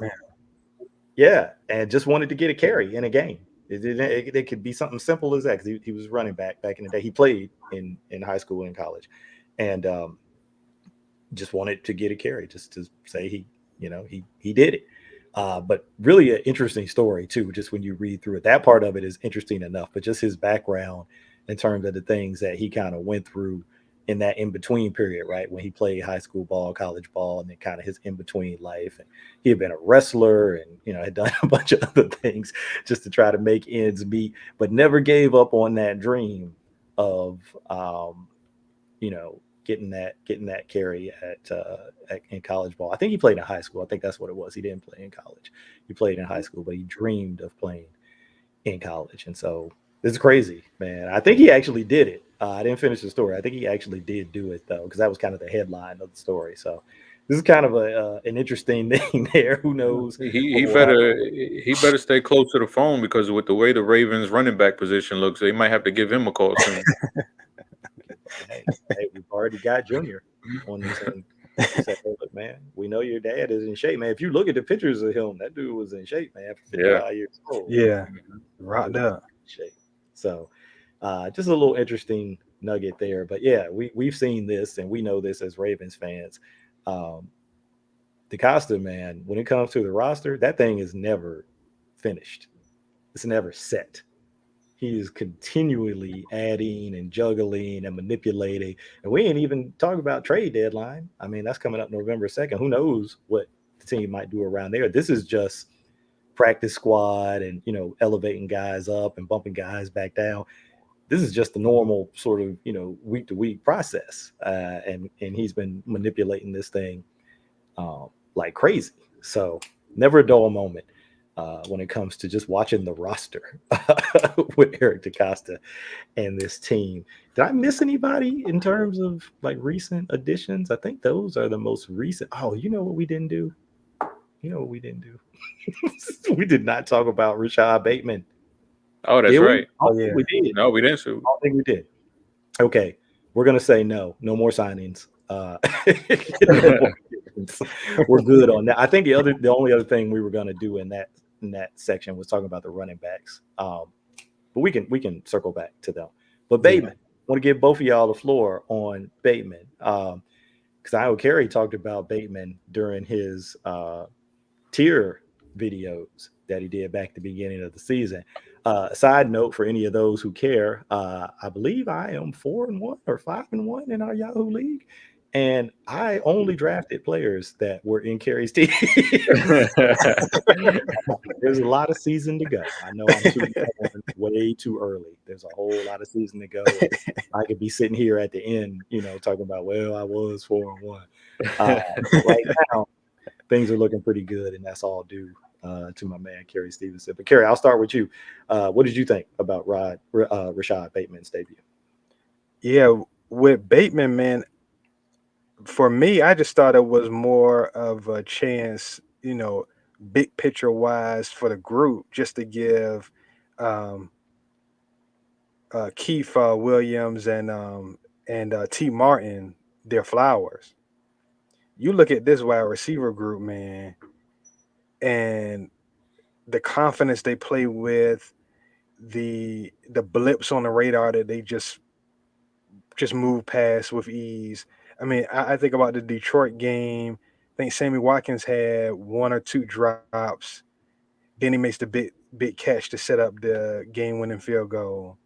[SPEAKER 2] Yeah, and just wanted to get a carry in a game. It could be something simple as that, because he was running back in the day. He played in high school and college, and just wanted to get a carry, just to say he did it. But really an interesting story too. Just when you read through it, that part of it is interesting enough. But just his background in terms of the things that he kind of went through in that in between period, right? When he played high school ball, college ball, and then kind of his in between life. And he had been a wrestler and had done a bunch of other things just to try to make ends meet, but never gave up on that dream of getting that carry in college ball. I think he played in high school. I think that's what it was. He didn't play in college. He played in high school, but he dreamed of playing in college. And so this is crazy, man. I think he actually did it. I didn't finish the story. I think he actually did do it though, because that was kind of the headline of the story. So this is kind of an interesting thing there. Who knows?
[SPEAKER 4] He better stay close to the phone, because with the way the Ravens running back position looks, they might have to give him a call soon.
[SPEAKER 2] Hey, we've already got Junior on this thing. He said, hey, look, man, we know your dad is in shape, man. If you look at the pictures of him, that dude was in shape, man. 55 years old.
[SPEAKER 3] Yeah, rocked up.
[SPEAKER 2] Shape. So just a little interesting nugget there. But yeah, we've seen this and we know this as Ravens fans. DeCosta, man, when it comes to the roster, that thing is never finished. It's never set. He is continually adding and juggling and manipulating. And we ain't even talking about trade deadline. I mean, that's coming up November 2nd. Who knows what the team might do around there. This is just practice squad and, elevating guys up and bumping guys back down. This is just the normal sort of, week to week process. And he's been manipulating this thing like crazy. So never a dull moment. When it comes to just watching the roster with Eric DeCosta and this team. Did I miss anybody in terms of like recent additions? I think those are the most recent. Oh, you know what we didn't do? We did not talk about Rashad Bateman.
[SPEAKER 4] Oh, that's right.
[SPEAKER 2] Oh, yeah. We did.
[SPEAKER 4] No, we didn't.
[SPEAKER 2] I don't think we did. Okay. We're going to say no more signings. We're good on that. I think the only other thing we were going to do in that section was talking about the running backs. But we can circle back to them. But Bateman, I want to give both of y'all the floor on Bateman. Because I know Kerry talked about Bateman during his tier videos that he did back at the beginning of the season. Side note for any of those who care, I believe I am 4-1 or 5-1 in our Yahoo League. And I only drafted players that were in Kerry's team. There's a lot of season to go. I know I'm 2-1 way too early. There's a whole lot of season to go. And I could be sitting here at the end, talking about, well, I was 4-1. Right now, things are looking pretty good, and that's all due to my man Kerry Stevenson. But Kerry, I'll start with you. What did you think about Rashad Bateman's debut?
[SPEAKER 3] Yeah, with Bateman, man, for me, I just thought it was more of a chance, big picture wise for the group, just to give um, Keith Williams and T Martin their flowers. You look at this wide receiver group, man, and the confidence they play with, the blips on the radar that they just move past with ease. I mean, I think about the Detroit game. I think Sammy Watkins had one or two drops. Then he makes the big catch to set up the game-winning field goal.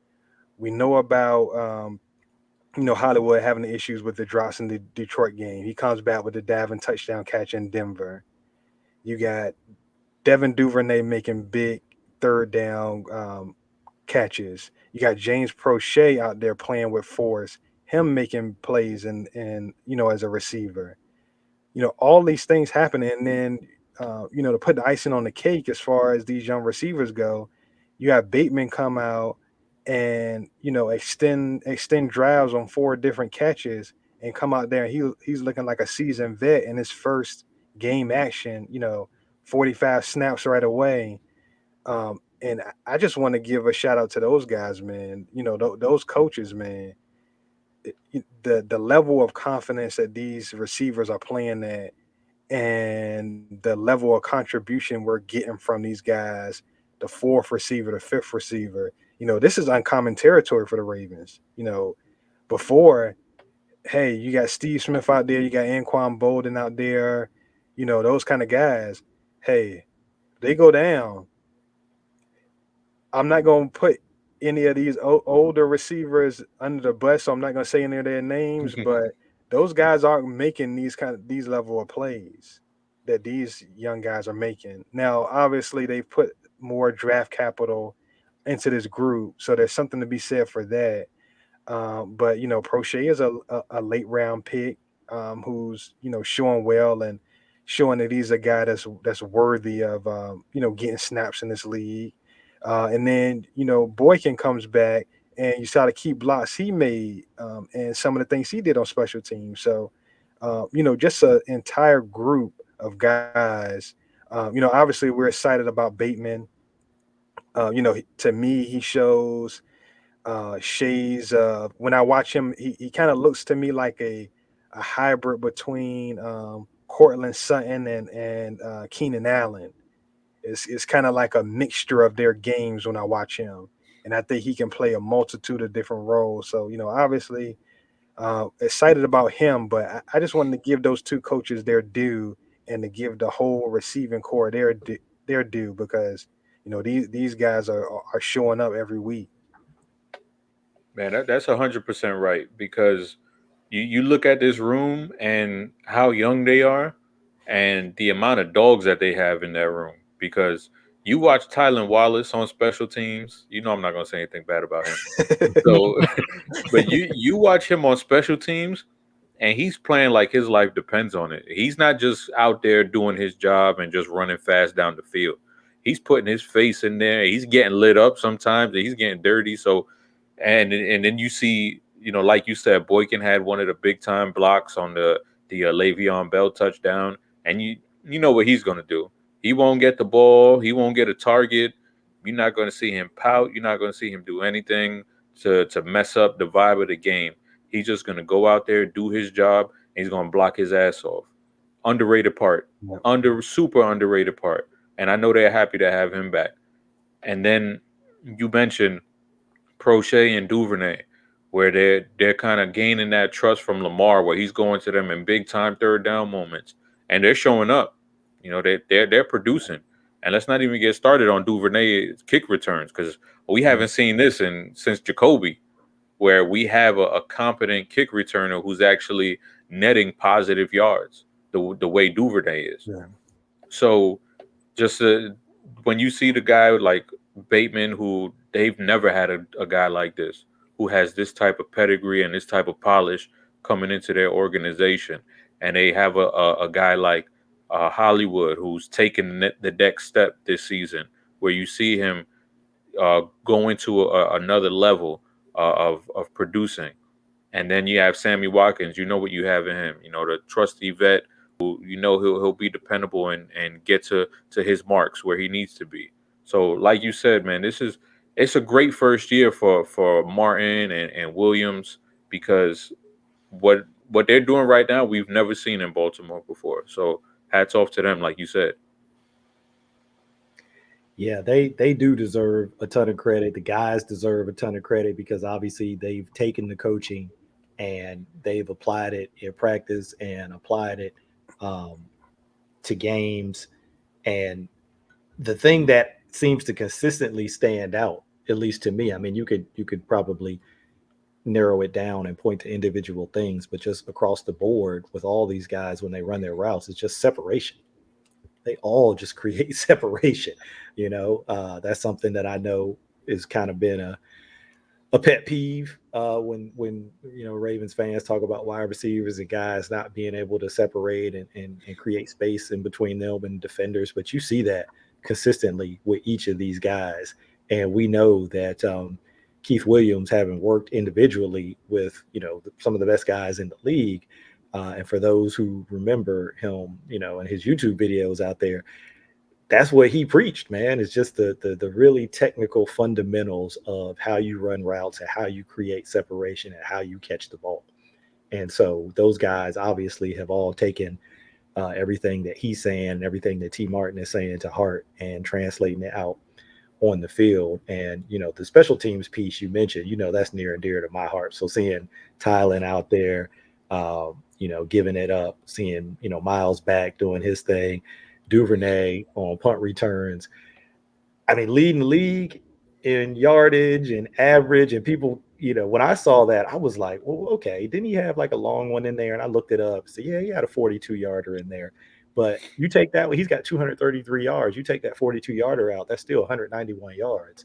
[SPEAKER 3] We know about Hollywood having the issues with the drops in the Detroit game. He comes back with the diving touchdown catch in Denver. You got Devin Duvernay making big third down catches. You got James Prochet out there playing with force, him making plays and as a receiver. All these things happen, and then to put the icing on the cake as far as these young receivers go, you have Bateman come out and extend drives on 4 different catches and come out there and he's looking like a seasoned vet in his first game action, 45 snaps right away. And I just want to give a shout out to those guys, man. Those coaches, man. The level of confidence that these receivers are playing at, and the level of contribution we're getting from these guys, the 4th receiver, the 5th receiver. This is uncommon territory for the Ravens. Before, hey, you got Steve Smith out there, you got Anquan Bolden out there, those kind of guys. Hey, they go down. I'm not going to put any of these older receivers under the bus, so I'm not going to say any of their names, but those guys aren't making these level of plays that these young guys are making. Now, obviously, they've put more draft capital into this group, so there's something to be said for that. But Prochet is a late round pick who's showing well and showing that he's a guy that's worthy of getting snaps in this league. And then Boykin comes back, and you saw the key blocks he made and some of the things he did on special teams. So just an entire group of guys. Obviously we're excited about Bateman. To me, he shows shades of, when I watch him, he kind of looks to me like a hybrid between Cortland Sutton and Keenan Allen. It's kind of like a mixture of their games when I watch him, and I think he can play a multitude of different roles. So obviously excited about him, but I just wanted to give those two coaches their due and to give the whole receiving core their due, because these guys are showing up every week.
[SPEAKER 4] Man, that's 100% right, because you look at this room and how young they are and the amount of dogs that they have in that room. Because you watch Tylan Wallace on special teams, I'm not going to say anything bad about him. So, but you watch him on special teams, and he's playing like his life depends on it. He's not just out there doing his job and just running fast down the field. He's putting his face in there. He's getting lit up sometimes, and he's getting dirty. So, and then you see, like you said, Boykin had one of the big time blocks on the Le'Veon Bell touchdown, and you know what he's going to do. He won't get the ball. He won't get a target. You're not going to see him pout. You're not going to see him do anything to mess up the vibe of the game. He's just going to go out there, do his job, and he's going to block his ass off. Underrated part. Super underrated part. And I know they're happy to have him back. And then you mentioned Prochet and Duvernay, where they're kind of gaining that trust from Lamar, where he's going to them in big time third down moments, and they're showing up. They're producing. And let's not even get started on Duvernay's kick returns, because we haven't seen this since Jacoby, where we have a competent kick returner who's actually netting positive yards the way Duvernay is.
[SPEAKER 3] Yeah.
[SPEAKER 4] So just when you see the guy like Bateman, who they've never had a guy like this, who has this type of pedigree and this type of polish coming into their organization, and they have a guy like Hollywood, who's taken the next step this season, where you see him go into another level of producing. And then you have Sammy Watkins. You know what you have in him. You know, the trusty vet who you know he'll be dependable and get to his marks where he needs to be. So, like you said, man, it's a great first year for Martin and Williams, because what they're doing right now we've never seen in Baltimore before. So hats off to them, like you said.
[SPEAKER 2] Yeah, they do deserve a ton of credit. The guys deserve a ton of credit because obviously they've taken the coaching and they've applied it in practice and applied it um, to games. And the thing that seems to consistently stand out, at least to me, I mean, you could probably narrow it down and point to individual things, but just across the board with all these guys when they run their routes, it's just separation. They all just create separation. That's something that I know has kind of been a pet peeve when Ravens fans talk about wide receivers and guys not being able to separate and create space in between them and defenders. But you see that consistently with each of these guys, and we know that Keith Williams, having worked individually with some of the best guys in the league, and for those who remember him, and his YouTube videos out there, that's what he preached, man. It's just the really technical fundamentals of how you run routes and how you create separation and how you catch the ball. And so those guys obviously have all taken everything that he's saying and everything that T. Martin is saying to heart and translating it out on the field. And the special teams piece you mentioned, that's near and dear to my heart. So seeing Tylen out there, giving it up, seeing Miles back doing his thing, Duvernay on punt returns. I mean, leading the league in yardage and average. And people, when I saw that, I was like, well, okay, didn't he have like a long one in there? And I looked it up. So yeah, he had a 42-yarder in there. But you take that one, he's got 233 yards. You take that 42-yarder out, that's still 191 yards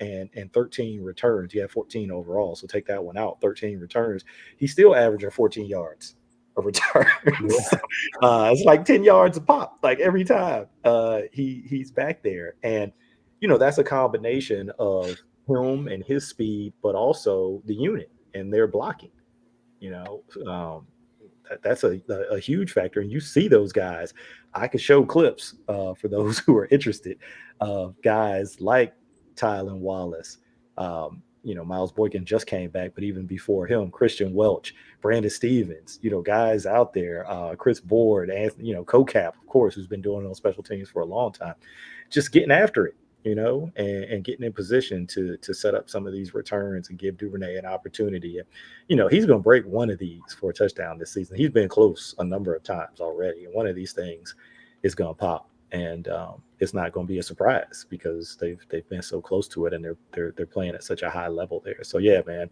[SPEAKER 2] and 13 returns. You have 14 overall. So take that one out, 13 returns. He's still averaging 14 yards of returns. It's like 10 yards a pop, like every time he's back there. And that's a combination of him and his speed, but also the unit and their blocking. That's a huge factor. And you see those guys. I could show clips for those who are interested of guys like Tylen Wallace. Miles Boykin just came back, but even before him, Christian Welch, Brandon Stevens, guys out there, Chris Board, and CoCap, of course, who's been doing it on special teams for a long time, just getting after it, and getting in position to set up some of these returns and give Duvernay an opportunity. And, he's going to break one of these for a touchdown this season. He's been close a number of times already, and one of these things is going to pop. And it's not going to be a surprise because they've been so close to it, and they're playing at such a high level there. So yeah, man,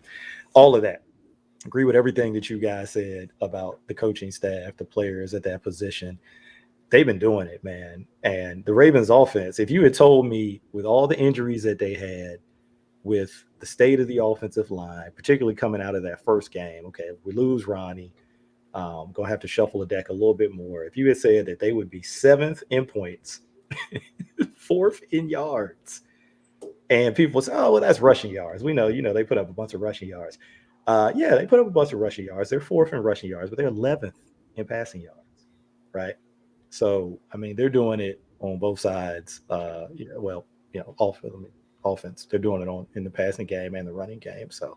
[SPEAKER 2] all of that. Agree with everything that you guys said about the coaching staff, the players at that position. They've been doing it, man. And the Ravens offense, if you had told me with all the injuries that they had, with the state of the offensive line, particularly coming out of that first game, okay, if we lose Ronnie, going to have to shuffle the deck a little bit more. If you had said that they would be 7th in points, 4th in yards, and people say, oh, well, that's rushing yards. We know, they put up a bunch of rushing yards. Yeah, they put up a bunch of rushing yards. They're 4th in rushing yards, but they're 11th in passing yards, right? So, I mean, they're doing it on both sides. Offense. They're doing it in the passing game and the running game. So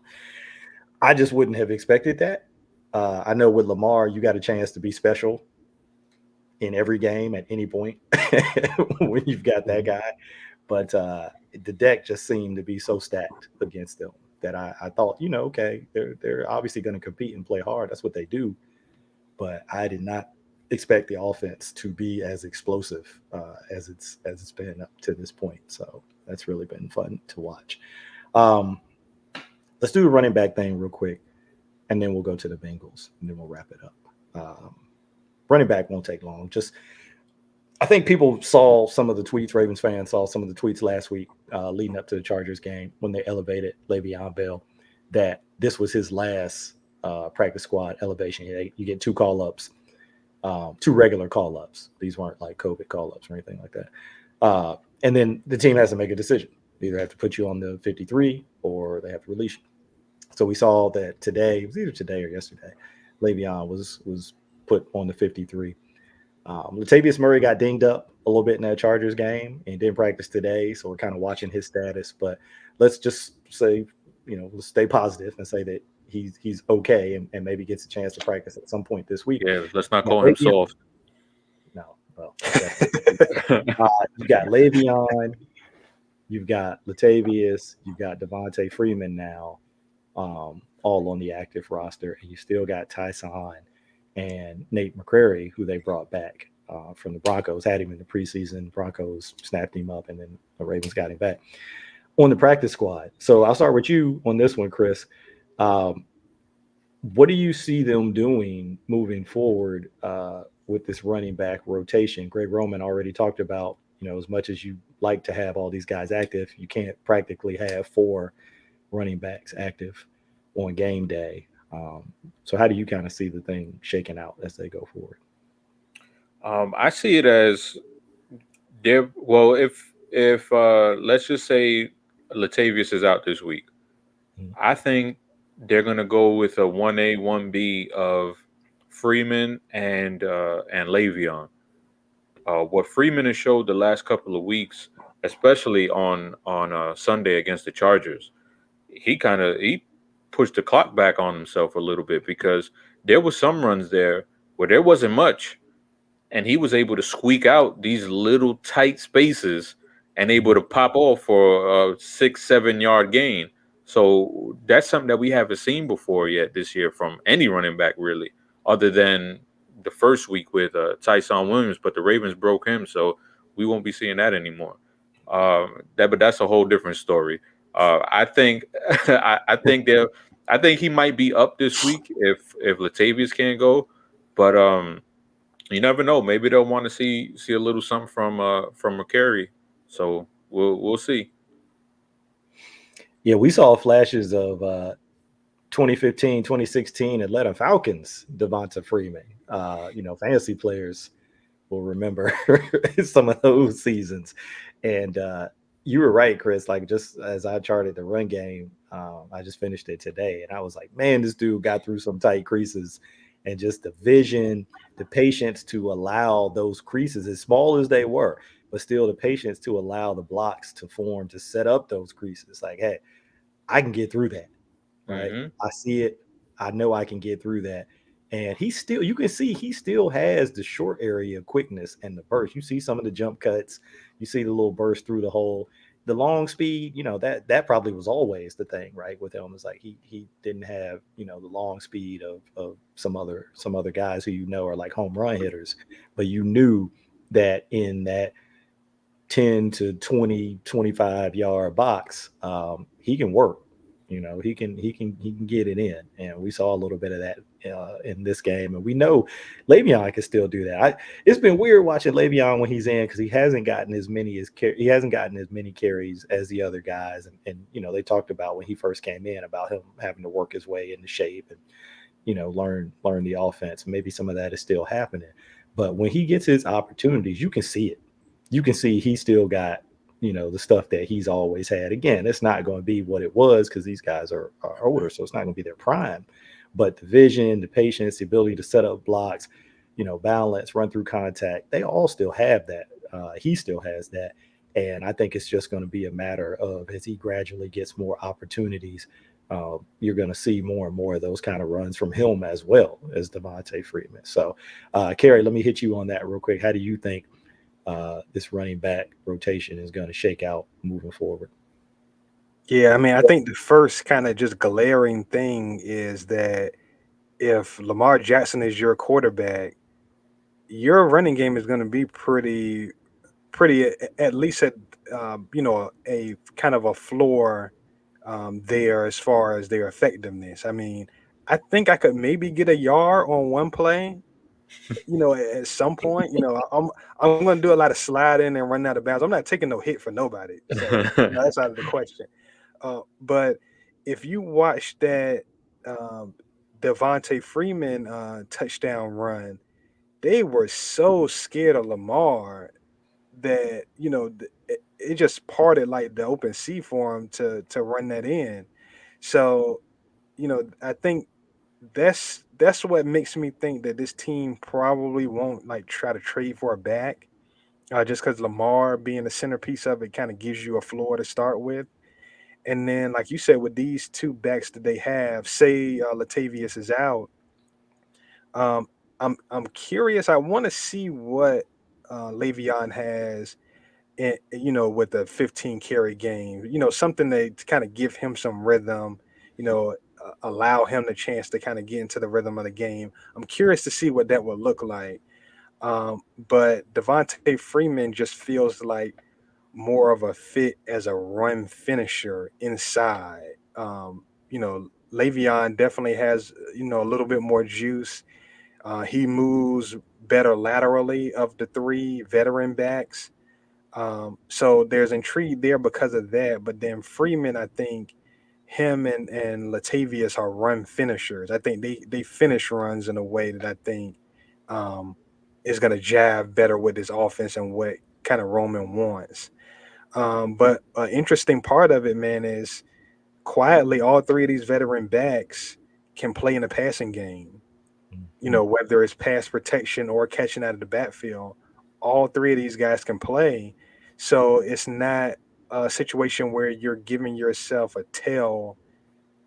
[SPEAKER 2] I just wouldn't have expected that. I know with Lamar, you got a chance to be special in every game at any point when you've got that guy. But the deck just seemed to be so stacked against them that I thought, okay, they're obviously going to compete and play hard. That's what they do. But I did not expect the offense to be as explosive as it's been up to this point. So that's really been fun to watch. Let's do the running back thing real quick, and then we'll go to the Bengals, and then we'll wrap it up. Running back won't take long. Just I think people saw some of the tweets. Ravens fans saw some of the tweets last week leading up to the Chargers game when they elevated Le'Veon Bell, that this was his last practice squad elevation. You get 2 call-ups, 2 regular call-ups. These weren't like COVID call-ups or anything like that. And then the team has to make a decision. They either have to put you on the 53 or they have to release you. So we saw that today, it was either today or yesterday, Le'Veon was put on the 53. Latavius Murray got dinged up a little bit in that Chargers game and didn't practice today, so we're kind of watching his status. But let's just say, let's stay positive and say that he's okay and maybe gets a chance to practice at some point this week.
[SPEAKER 4] Yeah, let's not call him soft.
[SPEAKER 2] No, well, you got Le'Veon, you've got Latavius, you've got Devontae Freeman now, all on the active roster, and you still got Tyson and Nate McCrary, who they brought back from the Broncos, had him in the preseason. Broncos snapped him up, and then the Ravens got him back on the practice squad. So I'll start with you on this one, Chris. What do you see them doing moving forward with this running back rotation? Greg Roman already talked about, as much as you like to have all these guys active, you can't practically have 4 running backs active on game day. So how do you kind of see the thing shaking out as they go forward?
[SPEAKER 4] I see it as if let's just say Latavius is out this week, I think they're gonna go with a 1A, 1B of Freeman and Le'Veon. What Freeman has showed the last couple of weeks, especially on Sunday against the Chargers, he pushed the clock back on himself a little bit, because there was some runs there where there wasn't much, and he was able to squeak out these little tight spaces and able to pop off for a 6-7 yard gain. So that's something that we haven't seen before yet this year from any running back, really, other than the first week with Tyson Williams, but the Ravens broke him, so we won't be seeing that anymore. But that's a whole different story. I think I think he might be up this week if Latavius can't go, but you never know. Maybe they'll want to see a little something from McCary. So we'll see.
[SPEAKER 2] Yeah, we saw flashes of 2015, 2016 Atlanta Falcons Devonta Freeman. Fantasy players will remember some of those seasons. And you were right, Chris. Like, just as I charted the run game, I just finished it today, and I was like, man, this dude got through some tight creases, and just the vision, the patience to allow those creases, as small as they were, but still the patience to allow the blocks to form, to set up those creases. Like, hey, I can get through that. Right.
[SPEAKER 4] Mm-hmm.
[SPEAKER 2] I see it. I know I can get through that. And you can see he still has the short area quickness and the burst. You see some of the jump cuts. You see the little burst through the hole. The long speed, that probably was always the thing, right? With him, is like he didn't have, the long speed of some other guys who are like home run hitters, but you knew that in that 10 to 20, 25 yard box, he can work. He can get it in, and we saw a little bit of that in this game, and we know Le'Veon can still do that. It's been weird watching Le'Veon when he's in, because he hasn't gotten as many carries as the other guys, and they talked about when he first came in about him having to work his way into shape and learn the offense. Maybe some of that is still happening, but when he gets his opportunities, you can see it. You can see he still got the stuff that he's always had. Again, it's not going to be what it was, because these guys are older, so it's not going to be their prime. But the vision, the patience, the ability to set up blocks, balance, run through contact, they all still have that. He still has that. And I think it's just going to be a matter of, as he gradually gets more opportunities, you're going to see more and more of those kind of runs from him, as well as Devontae Freeman. So, Kerry, let me hit you on that real quick. How do you think this running back rotation is going to shake out moving forward?
[SPEAKER 3] Yeah, I mean, I think the first kind of just glaring thing is that if Lamar Jackson is your quarterback, your running game is going to be pretty at least at a kind of a floor there as far as their effectiveness. I mean, I think I could maybe get a yard on one play. At some point, I'm going to do a lot of sliding and running out of bounds. I'm not taking no hit for nobody, so that's out of the question. But if you watch that Devontae Freeman touchdown run, they were so scared of Lamar that it just parted like the open sea for him to run that in. So I think that's what makes me think that this team probably won't like try to trade for a back, just because Lamar being the centerpiece of it kind of gives you a floor to start with. And then, like you said, with these two backs that they have, say Latavius is out, um, I'm curious. I want to see what Le'Veon has, with the 15 carry game. Something to kind of give him some rhythm. Allow him the chance to kind of get into the rhythm of the game. I'm curious to see what that would look like. But Devontae Freeman just feels like more of a fit as a run finisher inside. Le'Veon definitely has a little bit more juice. He moves better laterally of the three veteran backs. So there's intrigue there because of that. But then Freeman, I think him and Latavius are run finishers. I think they finish runs in a way that I think um, is going to jive better with his offense and what kind of Roman wants. But an interesting part of it, man, is quietly all three of these veteran backs can play in the passing game. Whether it's pass protection or catching out of the backfield, all three of these guys can play. So it's not a situation where you're giving yourself a tell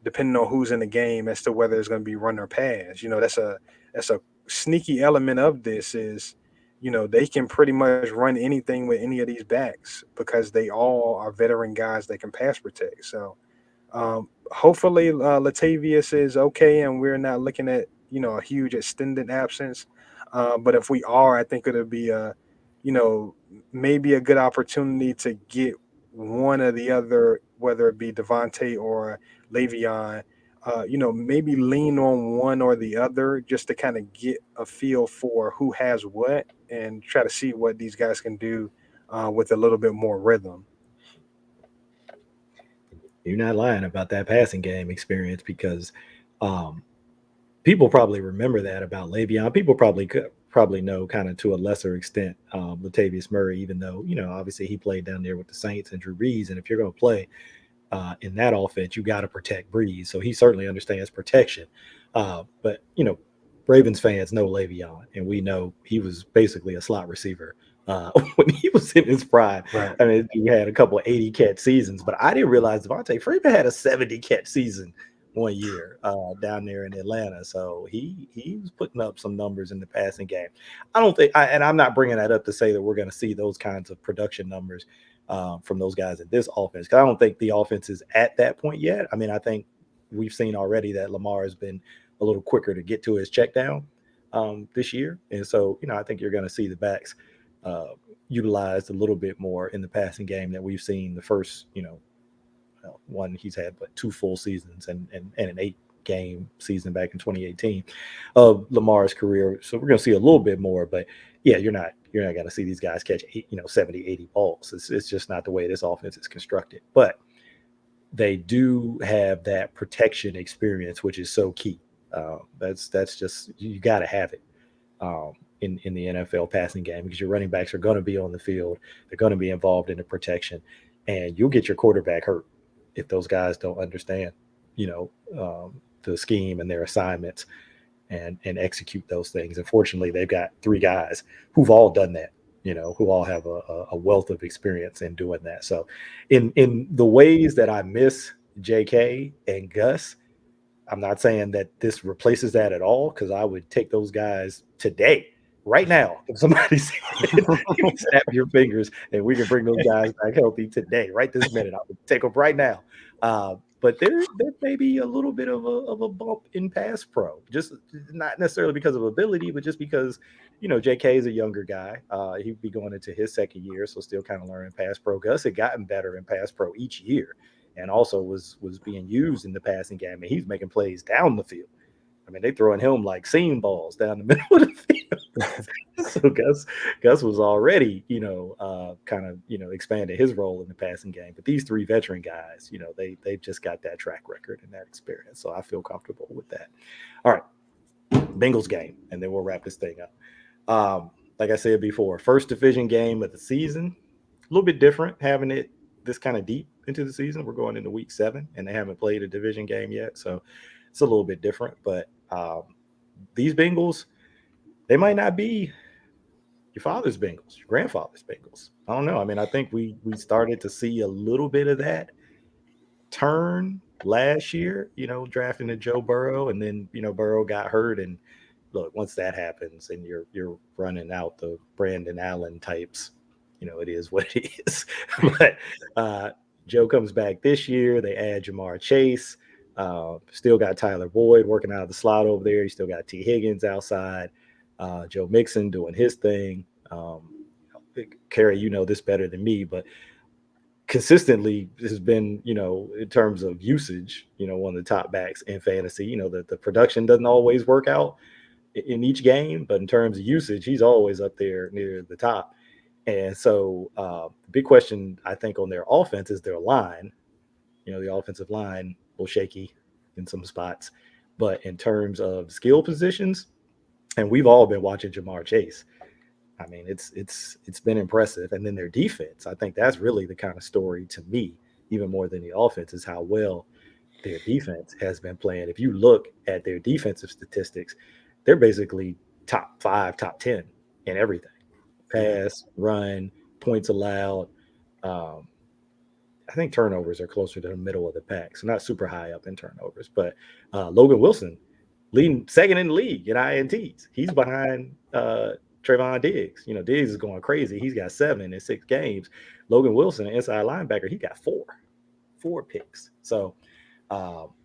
[SPEAKER 3] depending on who's in the game as to whether it's going to be run or pass. That's a sneaky element of this is, they can pretty much run anything with any of these backs because they all are veteran guys that can pass protect. So hopefully Latavius is okay and we're not looking at a huge extended absence. But if we are, I think it'll be you know maybe a good opportunity to get one or the other, whether it be Devontae or Le'Veon. Maybe lean on one or the other just to kind of get a feel for who has what and try to see what these guys can do with a little bit more rhythm.
[SPEAKER 2] You're not lying about that passing game experience because um, people probably remember that about Le'Veon. People probably know kind of to a lesser extent Latavius Murray, even though obviously he played down there with the Saints and Drew Brees, and if you're going to play in that offense, you got to protect Brees. So he certainly understands protection. But Ravens fans know Le'Veon, and we know he was basically a slot receiver when he was in his prime.
[SPEAKER 3] Right.
[SPEAKER 2] I mean, he had a couple of 80 catch seasons, but I didn't realize Devontae Freeman had a 70 catch season one year down there in Atlanta. So he was putting up some numbers in the passing game. I don't think, and I'm not bringing that up to say that we're going to see those kinds of production numbers from those guys in this offense, because I don't think the offense is at that point yet. I mean, I think we've seen already that Lamar has been a little quicker to get to his check down this year. And so, I think you're going to see the backs utilized a little bit more in the passing game that we've seen the first, one he's had, but 2 full seasons and an 8-game season back in 2018 of Lamar's career. So we're going to see a little bit more, but yeah, you're not going to see these guys catch 70, 80 balls. It's just not the way this offense is constructed. But they do have that protection experience, which is so key. That's just, you got to have it in the NFL passing game, because your running backs are going to be on the field. They're going to be involved in the protection, and you'll get your quarterback hurt if those guys don't understand, the scheme and their assignments and execute those things. Unfortunately, they've got 3 guys who've all done that, who all have a wealth of experience in doing that. So in the ways that I miss JK and Gus, I'm not saying that this replaces that at all, because I would take those guys today, right now. If somebody said, snap your fingers and we can bring those guys back healthy today, right this minute, I would take them right now. but there may be a little bit of a bump in pass pro, just not necessarily because of ability, but just because JK is a younger guy. He'd be going into his second year, so still kind of learning pass pro. Gus had gotten better in pass pro each year, and also was being used in the passing game, and he's making plays down the field. I mean, they throwing him like seam balls down the middle of the field. So Gus was already, kind of, expanded his role in the passing game. But these three veteran guys, they've just got that track record and that experience. So I feel comfortable with that. All right, Bengals game, and then we'll wrap this thing up. Like I said before, first division game of the season, a little bit different having it this kind of deep into the season. We're going into week 7, and they haven't played a division game yet, so it's a little bit different. But these Bengals, they might not be your father's Bengals, your grandfather's Bengals. I don't know. I mean, I think we started to see a little bit of that turn last year, drafting the Joe Burrow, and then, Burrow got hurt. And look, once that happens and you're running out the Brandon Allen types, it is what it is. But Joe comes back this year. They add Jamar Chase. Still got Tyler Boyd working out of the slot over there. You still got T. Higgins outside. Joe Mixon doing his thing. Kerry, this better than me, but consistently has been, in terms of usage, one of the top backs in fantasy. The production doesn't always work out in each game, but in terms of usage, he's always up there near the top. And so the big question, I think, on their offense is their line. The offensive line a little shaky in some spots, but in terms of skill positions, and we've all been watching Jamar Chase. I mean, it's been impressive. And then their defense, I think that's really the kind of story to me, even more than the offense, is how well their defense has been playing. If you look at their defensive statistics, they're basically top 5, top 10 in everything: pass, run, points allowed. I think turnovers are closer to the middle of the pack, so not super high up in turnovers. But Logan Wilson, leading second in the league in INTs. He's behind Trayvon Diggs. Diggs is going crazy. He's got 7 in 6 games. Logan Wilson, an inside linebacker, he got 4 picks. So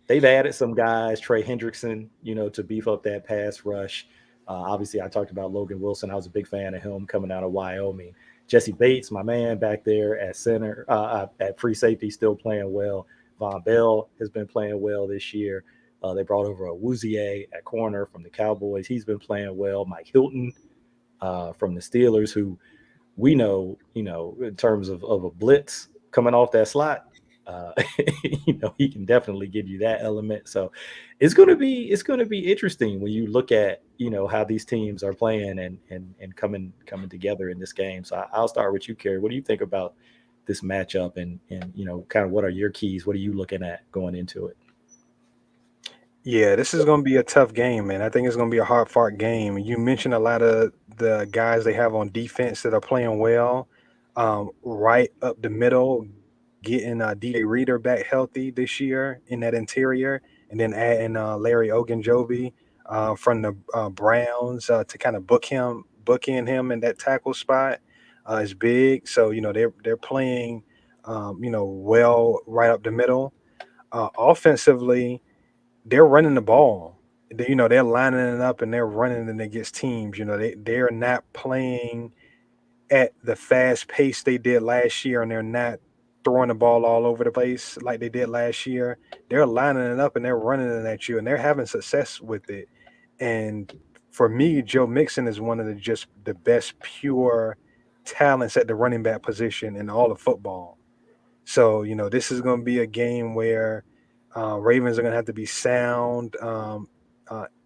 [SPEAKER 2] they've added some guys, Trey Hendrickson, to beef up that pass rush. Obviously, I talked about Logan Wilson. I was a big fan of him coming out of Wyoming. Jesse Bates, my man back there at center, at free safety, still playing well. Von Bell has been playing well this year. They brought over a Wouzier at corner from the Cowboys. He's been playing well. Mike Hilton from the Steelers, who we know, in terms of a blitz coming off that slot, he can definitely give you that element. So it's going to be interesting when you look at, how these teams are playing and coming together in this game. So I'll start with you, Kerry. What do you think about this matchup and kind of what are your keys? What are you looking at going into it?
[SPEAKER 3] Yeah, this is going to be a tough game, man. I think it's going to be a hard-fought game. You mentioned a lot of the guys they have on defense that are playing well, right up the middle, getting DJ Reader back healthy this year in that interior, and then adding Larry Ogunjobi from the Browns to kind of bookend him in that tackle spot is big. So they're playing well right up the middle. Offensively, they're running the ball. They're lining it up and they're running it against teams. They're not playing at the fast pace they did last year, and they're not throwing the ball all over the place like they did last year. They're lining it up and they're running it at you, and they're having success with it. And for me, Joe Mixon is one of the best pure talents at the running back position in all of football. So, this is going to be a game where Ravens are going to have to be sound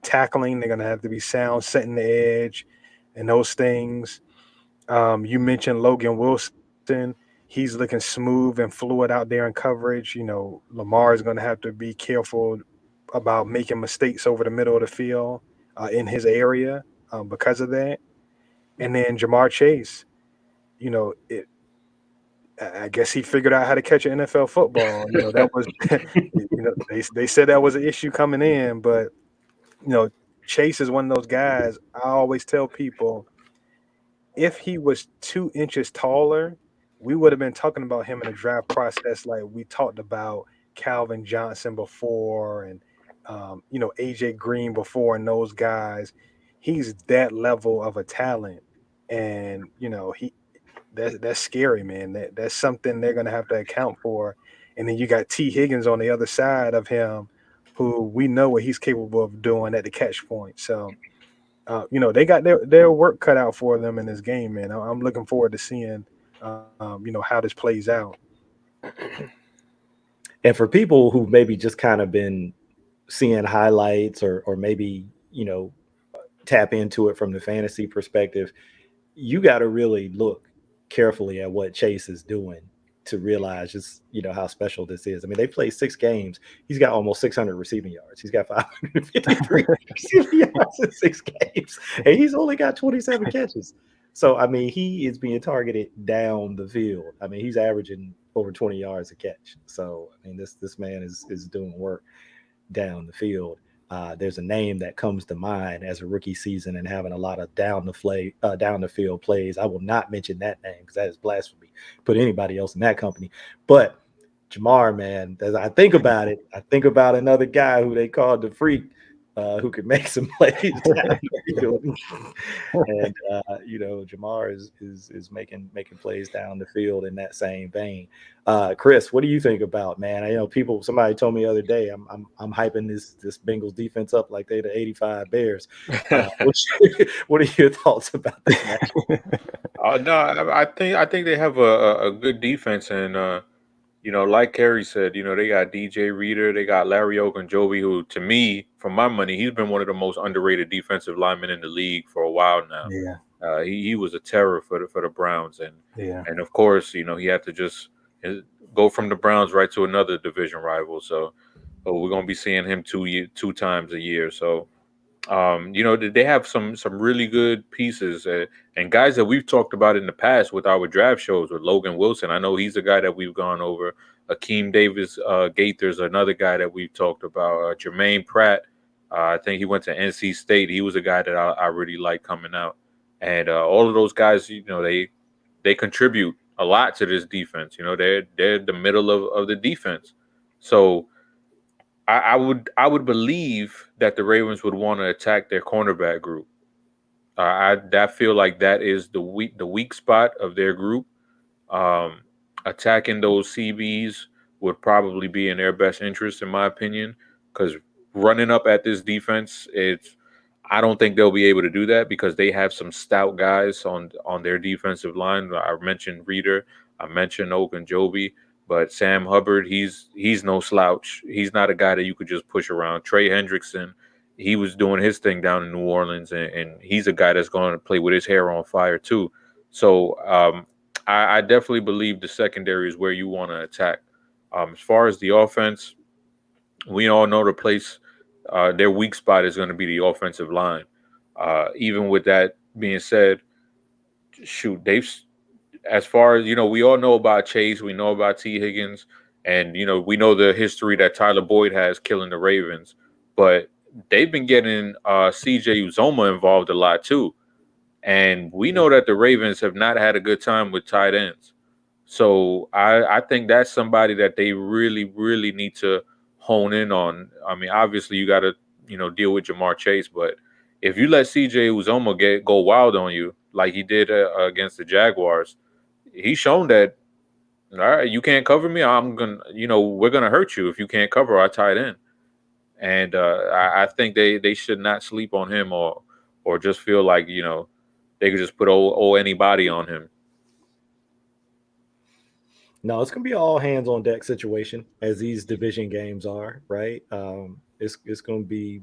[SPEAKER 3] tackling. They're going to have to be sound setting the edge and those things. You mentioned Logan Wilson. He's looking smooth and fluid out there in coverage. Lamar is going to have to be careful about making mistakes over the middle of the field in his area because of that. And then Jamar Chase, I guess he figured out how to catch an NFL football. That was, they said that was an issue coming in, but Chase is one of those guys. I always tell people, if he was 2 inches taller, we would have been talking about him in the draft process like we talked about Calvin Johnson before, and AJ Green before, and those guys. He's that level of a talent, and that's scary, man. That's something they're gonna have to account for. And then you got T. Higgins on the other side of him, who we know what he's capable of doing at the catch point. So, they got their work cut out for them in this game, man. I'm looking forward to seeing, how this plays out.
[SPEAKER 2] And for people who maybe just kind of been seeing highlights or maybe, tap into it from the fantasy perspective, you got to really look carefully at what Chase is doing to realize just, how special this is. I mean, they played 6 games. He's got almost 600 receiving yards. He's got 553 receiving yards in 6 games, and he's only got 27 catches. So, I mean, he is being targeted down the field. I mean, he's averaging over 20 yards a catch. So, I mean, this man is doing work down the field. There's a name that comes to mind as a rookie season and having a lot of down the field plays. I will not mention that name because that is blasphemy. Put anybody else in that company. But Jamar, man, as I think about it, I think about another guy who they called the freak, who could make some plays down the field. And Jamar is making plays down the field in that same vein. Chris, what do you think about, man? I know somebody told me the other day I'm hyping this Bengals defense up like they're the 85 Bears. What are your thoughts about this match?
[SPEAKER 4] No, I think they have a good defense, and like Kerry said, they got DJ Reader, they got Larry Ogunjobi, who, to me, for my money, he's been one of the most underrated defensive linemen in the league for a while now.
[SPEAKER 3] Yeah.
[SPEAKER 4] He was a terror for the Browns,
[SPEAKER 3] and
[SPEAKER 4] of course, he had to just go from the Browns right to another division rival. So we're gonna be seeing him two times a year. So they have some really good pieces and guys that we've talked about in the past with our draft shows with Logan Wilson. I know he's a guy that we've gone over. Akeem Davis Gaither's another guy that we've talked about. Jermaine Pratt, I think he went to NC State. He was a guy that I really like coming out. And all of those guys, they contribute a lot to this defense. They're the middle of the defense. So I would believe that the Ravens would want to attack their cornerback group. I feel like that is the weak spot of their group. Attacking those CBs would probably be in their best interest, in my opinion, because running up at this defense, I don't think they'll be able to do that because they have some stout guys on their defensive line. I mentioned Reader, I mentioned Ogunjobi. But Sam Hubbard, he's no slouch. He's not a guy that you could just push around. Trey Hendrickson, he was doing his thing down in New Orleans, and he's a guy that's going to play with his hair on fire too. So I definitely believe the secondary is where you want to attack. As far as the offense, we all know the place, their weak spot is going to be the offensive line. Even with that being said, shoot, as far as, we all know about Chase, we know about T. Higgins, and, we know the history that Tyler Boyd has killing the Ravens, but they've been getting CJ Uzoma involved a lot too. And we know that the Ravens have not had a good time with tight ends. So I think that's somebody that they really, really need to hone in on. I mean, obviously you got to, deal with Jamar Chase, but if you let CJ Uzoma go wild on you like he did against the Jaguars, he's shown that, all right, you can't cover me. I'm gonna, we're gonna hurt you if you can't cover our tight end. And I think they should not sleep on him or just feel like they could just put anybody on him.
[SPEAKER 2] No, it's gonna be all hands on deck situation as these division games are, right? It's gonna be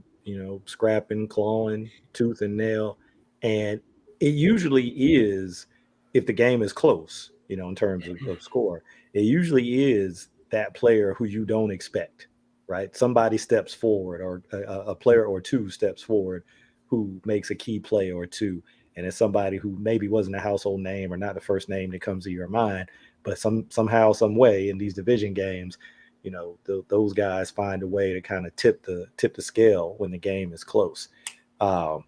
[SPEAKER 2] scrapping, clawing, tooth and nail, and it usually is if the game is close, in terms of score. It usually is that player who you don't expect, right? Somebody steps forward, or a player or two steps forward who makes a key play or two, and it's somebody who maybe wasn't a household name or not the first name that comes to your mind. But somehow, some way in these division games, those guys find a way to kind of tip the scale when the game is close. So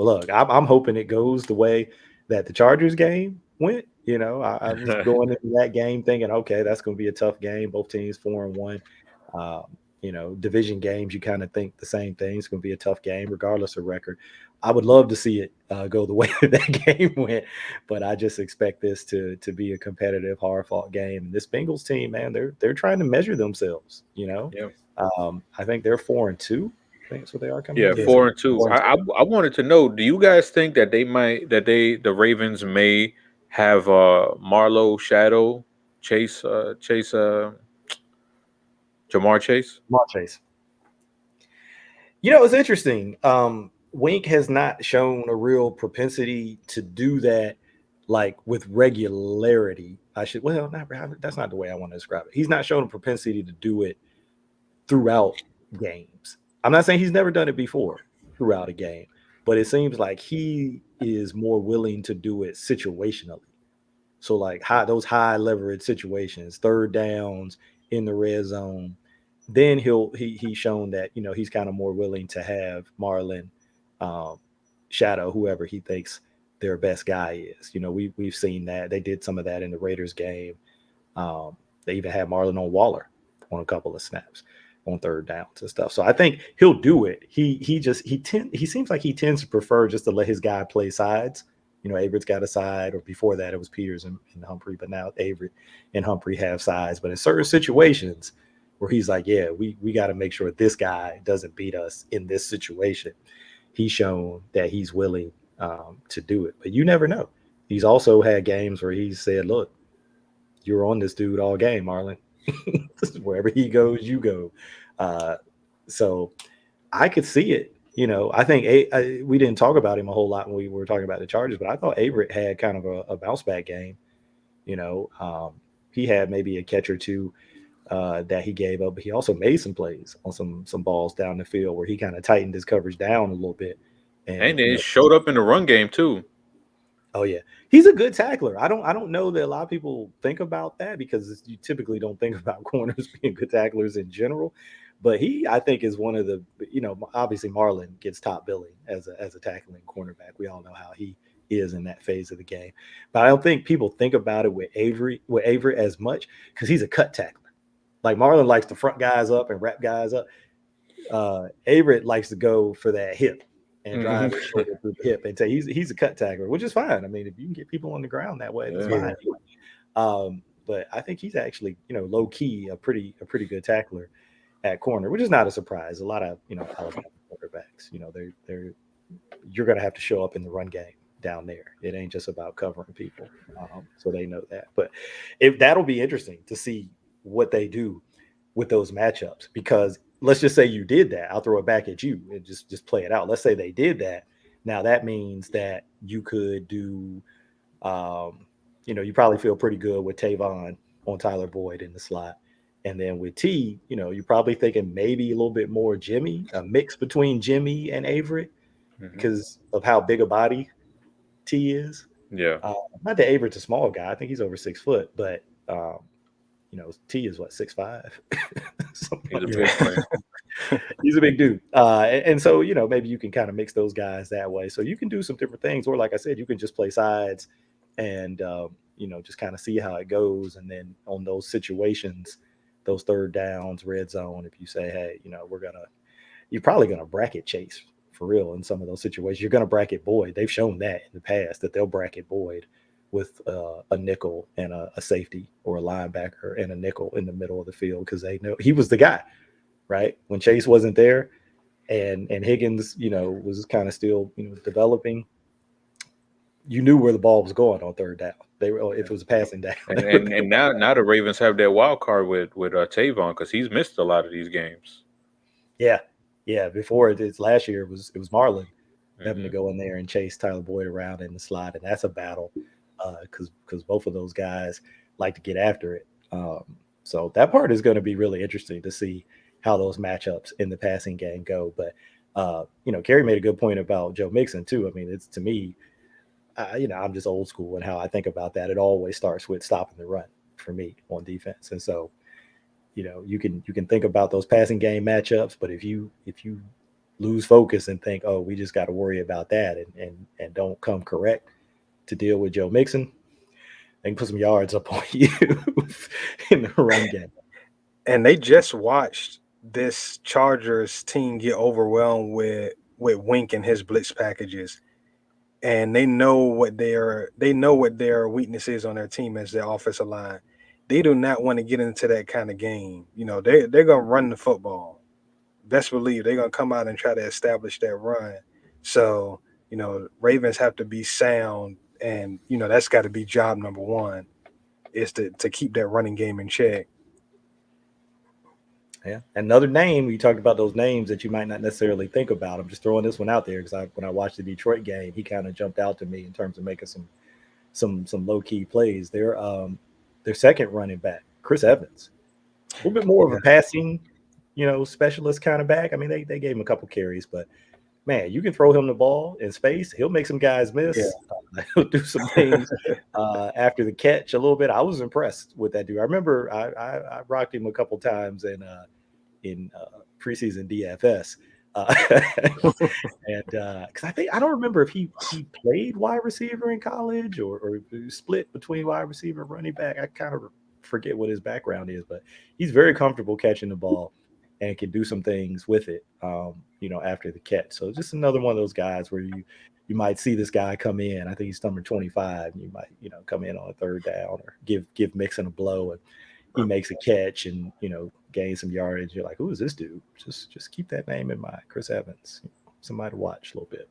[SPEAKER 2] look, I'm hoping it goes the way that the Chargers game went, You know, I was going into that game thinking, okay, that's going to be a tough game. Both teams 4-1. You know, division games, you kind of think the same thing. It's going to be a tough game, regardless of record. I would love to see it go the way that game went, but I just expect this to be a competitive, hard-fought game. And this Bengals team, man, they're trying to measure themselves. You know,
[SPEAKER 4] Yeah.
[SPEAKER 2] I think they're 4-2. I think that's what they are coming
[SPEAKER 4] Yeah,
[SPEAKER 2] in.
[SPEAKER 4] 4-2. I wanted to know, do you guys think that the Ravens may have Marlowe Shadow Chase Jamar Chase?
[SPEAKER 2] Jamar Chase. You know, it's interesting. Wink has not shown a real propensity to do that, like with regularity. That's not the way I want to describe it. He's not shown a propensity to do it throughout games. I'm not saying he's never done it before throughout a game, but it seems like he is more willing to do it situationally. So like those high leverage situations, third downs in the red zone, then he's shown that, you know, he's kind of more willing to have Marlon shadow whoever he thinks their best guy is. You know, we've seen that. They did some of that in the Raiders game. They even had Marlon on Waller on a couple of snaps on third downs and stuff. So I think he'll do it. He seems like he tends to prefer just to let his guy play sides. You know, Averett's got a side, or before that it was Peters and Humphrey, but now Averett and Humphrey have sides. But in certain situations where he's like, yeah, we got to make sure this guy doesn't beat us in this situation, he's shown that he's willing to do it. But you never know. He's also had games where he said, look, you're on this dude all game, Marlon. Wherever he goes, you go. So I could see it. You know, I think we didn't talk about him a whole lot when we were talking about the Chargers, but I thought Averett had kind of a bounce back game. You know, he had maybe a catch or two that he gave up, but he also made some plays on some balls down the field where he kind of tightened his coverage down a little bit.
[SPEAKER 4] And it showed up in the run game too.
[SPEAKER 2] Oh yeah, he's a good tackler. I don't know that a lot of people think about that because you typically don't think about corners being good tacklers in general. But he, I think, is one of the, you know, obviously Marlon gets top billing as a tackling cornerback. We all know how he is in that phase of the game. But I don't think people think about it with Avery as much because he's a cut tackler. Like Marlon likes to front guys up and wrap guys up. Averett likes to go for that hip and drive his shoulder through the hip and say he's a cut tackler, which is fine. I mean, if you can get people on the ground that way, that's fine. But I think he's actually, you know, low key a pretty good tackler at corner, which is not a surprise. A lot of, you know, Alabama quarterbacks, you know, you're going to have to show up in the run game down there. It ain't just about covering people, so they know that. But that'll be interesting to see what they do with those matchups, because let's just say you did that. I'll throw it back at you and just play it out. Let's say they did that. Now that means that you could do, you know, you probably feel pretty good with Tavon on Tyler Boyd in the slot. And then with T, you know, you're probably thinking maybe a little bit more Jimmy, a mix between Jimmy and Averett because of how big a body T is.
[SPEAKER 4] Yeah.
[SPEAKER 2] Not that Averett's a small guy. I think he's over 6 foot, but you know, T is what, 6'5". He's a big he's a big dude. And so, you know, maybe you can kind of mix those guys that way. So you can do some different things. Or like I said, you can just play sides and, you know, just kind of see how it goes. And then on those situations, those third downs, red zone, if you say, hey, you know, you're probably going to bracket Chase for real in some of those situations. You're going to bracket Boyd. They've shown that in the past that they'll bracket Boyd with a nickel and a safety or a linebacker and a nickel in the middle of the field because they know he was the guy, right? When Chase wasn't there and Higgins, you know, was kind of still, you know, developing, you knew where the ball was going on third down. If it was a passing down.
[SPEAKER 4] And now the Ravens have that wild card with Tavon because he's missed a lot of these games.
[SPEAKER 2] Yeah. Before it's last year, it was Marlon having to go in there and chase Tyler Boyd around in the slot, and that's a battle because both of those guys like to get after it. So that part is going to be really interesting to see how those matchups in the passing game go. But you know, Kerry made a good point about Joe Mixon too. I mean, it's to me. You know, I'm just old school and how I think about that. It always starts with stopping the run for me on defense. And so, you know, you can think about those passing game matchups, but if you lose focus and think, oh, we just got to worry about that and don't come correct to deal with Joe Mixon, they can put some yards up on you in the run game.
[SPEAKER 3] And they just watched this Chargers team get overwhelmed with Wink and his blitz packages, and they know what their weakness is on their team as their offensive line. They do not want to get into that kind of game. They're gonna run the football. Best believe they're gonna come out and try to establish that run. So Ravens have to be sound, and that's got to be job number one, is to keep that running game in check.
[SPEAKER 2] Yeah. Another name, we talked about those names that you might not necessarily think about. I'm just throwing this one out there because when I watched the Detroit game, he kind of jumped out to me in terms of making some low key plays. Their second running back, Chris Evans, a little bit more of a passing, specialist kind of back. I mean, they gave him a couple carries, but man, you can throw him the ball in space. He'll make some guys miss.
[SPEAKER 3] Yeah.
[SPEAKER 2] He'll do some things after the catch a little bit. I was impressed with that dude. I remember I rocked him a couple times in preseason DFS. And because I don't remember if he played wide receiver in college or split between wide receiver and running back. I kind of forget what his background is, but he's very comfortable catching the ball and can do some things with it, after the catch. So just another one of those guys where you might see this guy come in. I think he's number 25. And you might, come in on a third down or give Mixon a blow, and he makes a catch and, gain some yardage. You're like, who is this dude? Just keep that name in mind. Chris Evans, somebody to watch a little bit.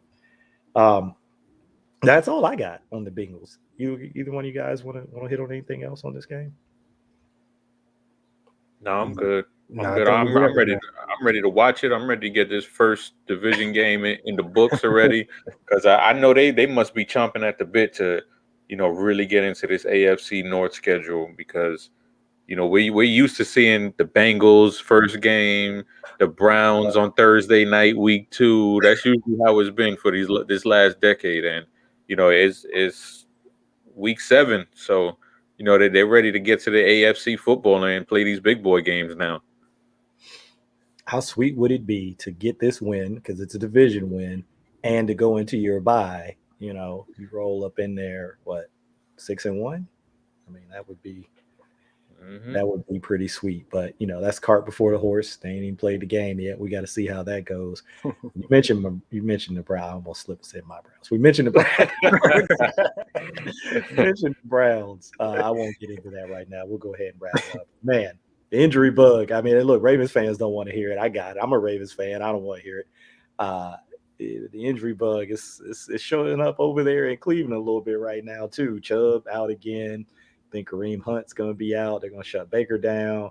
[SPEAKER 2] That's all I got on the Bengals. Either one of you guys want to hit on anything else on this game?
[SPEAKER 4] No, I'm good.
[SPEAKER 3] No,
[SPEAKER 4] Good. I'm ready to watch it. I'm ready to get this first division game in the books already, because I know they must be chomping at the bit to, really get into this AFC North schedule, because, we're used to seeing the Bengals first game, the Browns on Thursday night, week 2. That's usually how it's been for this last decade, and it's week 7, so they're ready to get to the AFC football and play these big boy games now.
[SPEAKER 2] How sweet would it be to get this win, because it's a division win, and to go into your bye? You roll up in there, 6-1? I mean, that would be pretty sweet. But that's cart before the horse. They ain't even played the game yet. We got to see how that goes. You mentioned the Browns. I almost slipped and said my Browns. We mentioned the Browns. mentioned the Browns. I won't get into that right now. We'll go ahead and wrap up. Man, the injury bug. I mean, look, Ravens fans don't want to hear it. I got it. I'm a Ravens fan. I don't want to hear it. The injury bug is showing up over there in Cleveland a little bit right now too. Chubb out again. I think Kareem Hunt's going to be out. They're going to shut Baker down,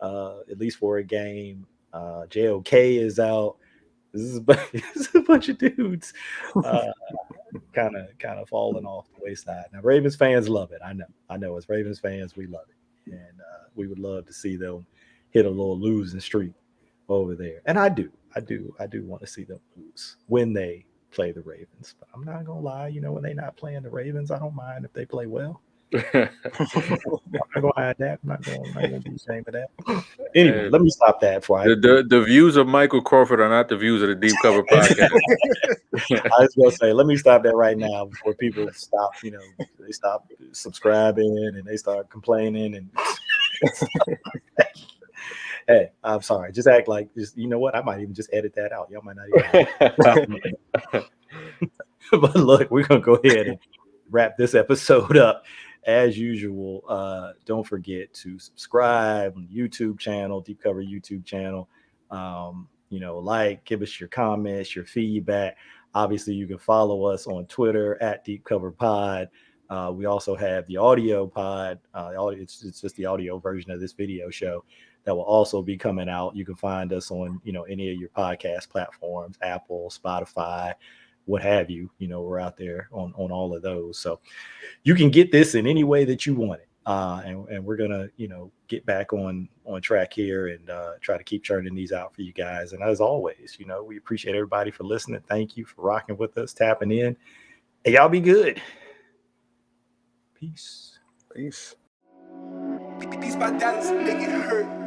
[SPEAKER 2] at least for a game. JOK is out. This is a bunch of dudes kind of falling off the wayside. Now, Ravens fans love it. I know. As Ravens fans, we love it, and we would love to see them hit a little losing streak over there. And I do want to see them lose when they play the Ravens. But I'm not gonna lie, when they're not playing the Ravens, I don't mind if they play well. I'm not gonna hide that. I'm not gonna be ashamed of that. Anyway, let me stop that before
[SPEAKER 4] the views of Michael Crawford are not the views of the Deep Cover Podcast.
[SPEAKER 2] I was gonna say, let me stop that right now before people stop. They stop subscribing and they start complaining and. Hey, I'm sorry. Just act like you know what? I might even just edit that out. Y'all might not even. But look, we're gonna go ahead and wrap this episode up. As usual, don't forget to subscribe on the YouTube channel, Deep Cover YouTube channel. Give us your comments, your feedback. Obviously, you can follow us on Twitter at Deep Cover Pod. We also have the audio pod. It's just the audio version of this video show that will also be coming out. You can find us on any of your podcast platforms, Apple, Spotify, what have you. We're out there on all of those. So you can get this in any way that you want it. And we're gonna get back on track here and try to keep churning these out for you guys. And as always, we appreciate everybody for listening. Thank you for rocking with us, tapping in. And y'all be good. Peace.
[SPEAKER 3] Peace.
[SPEAKER 1] These my dance make it hurt.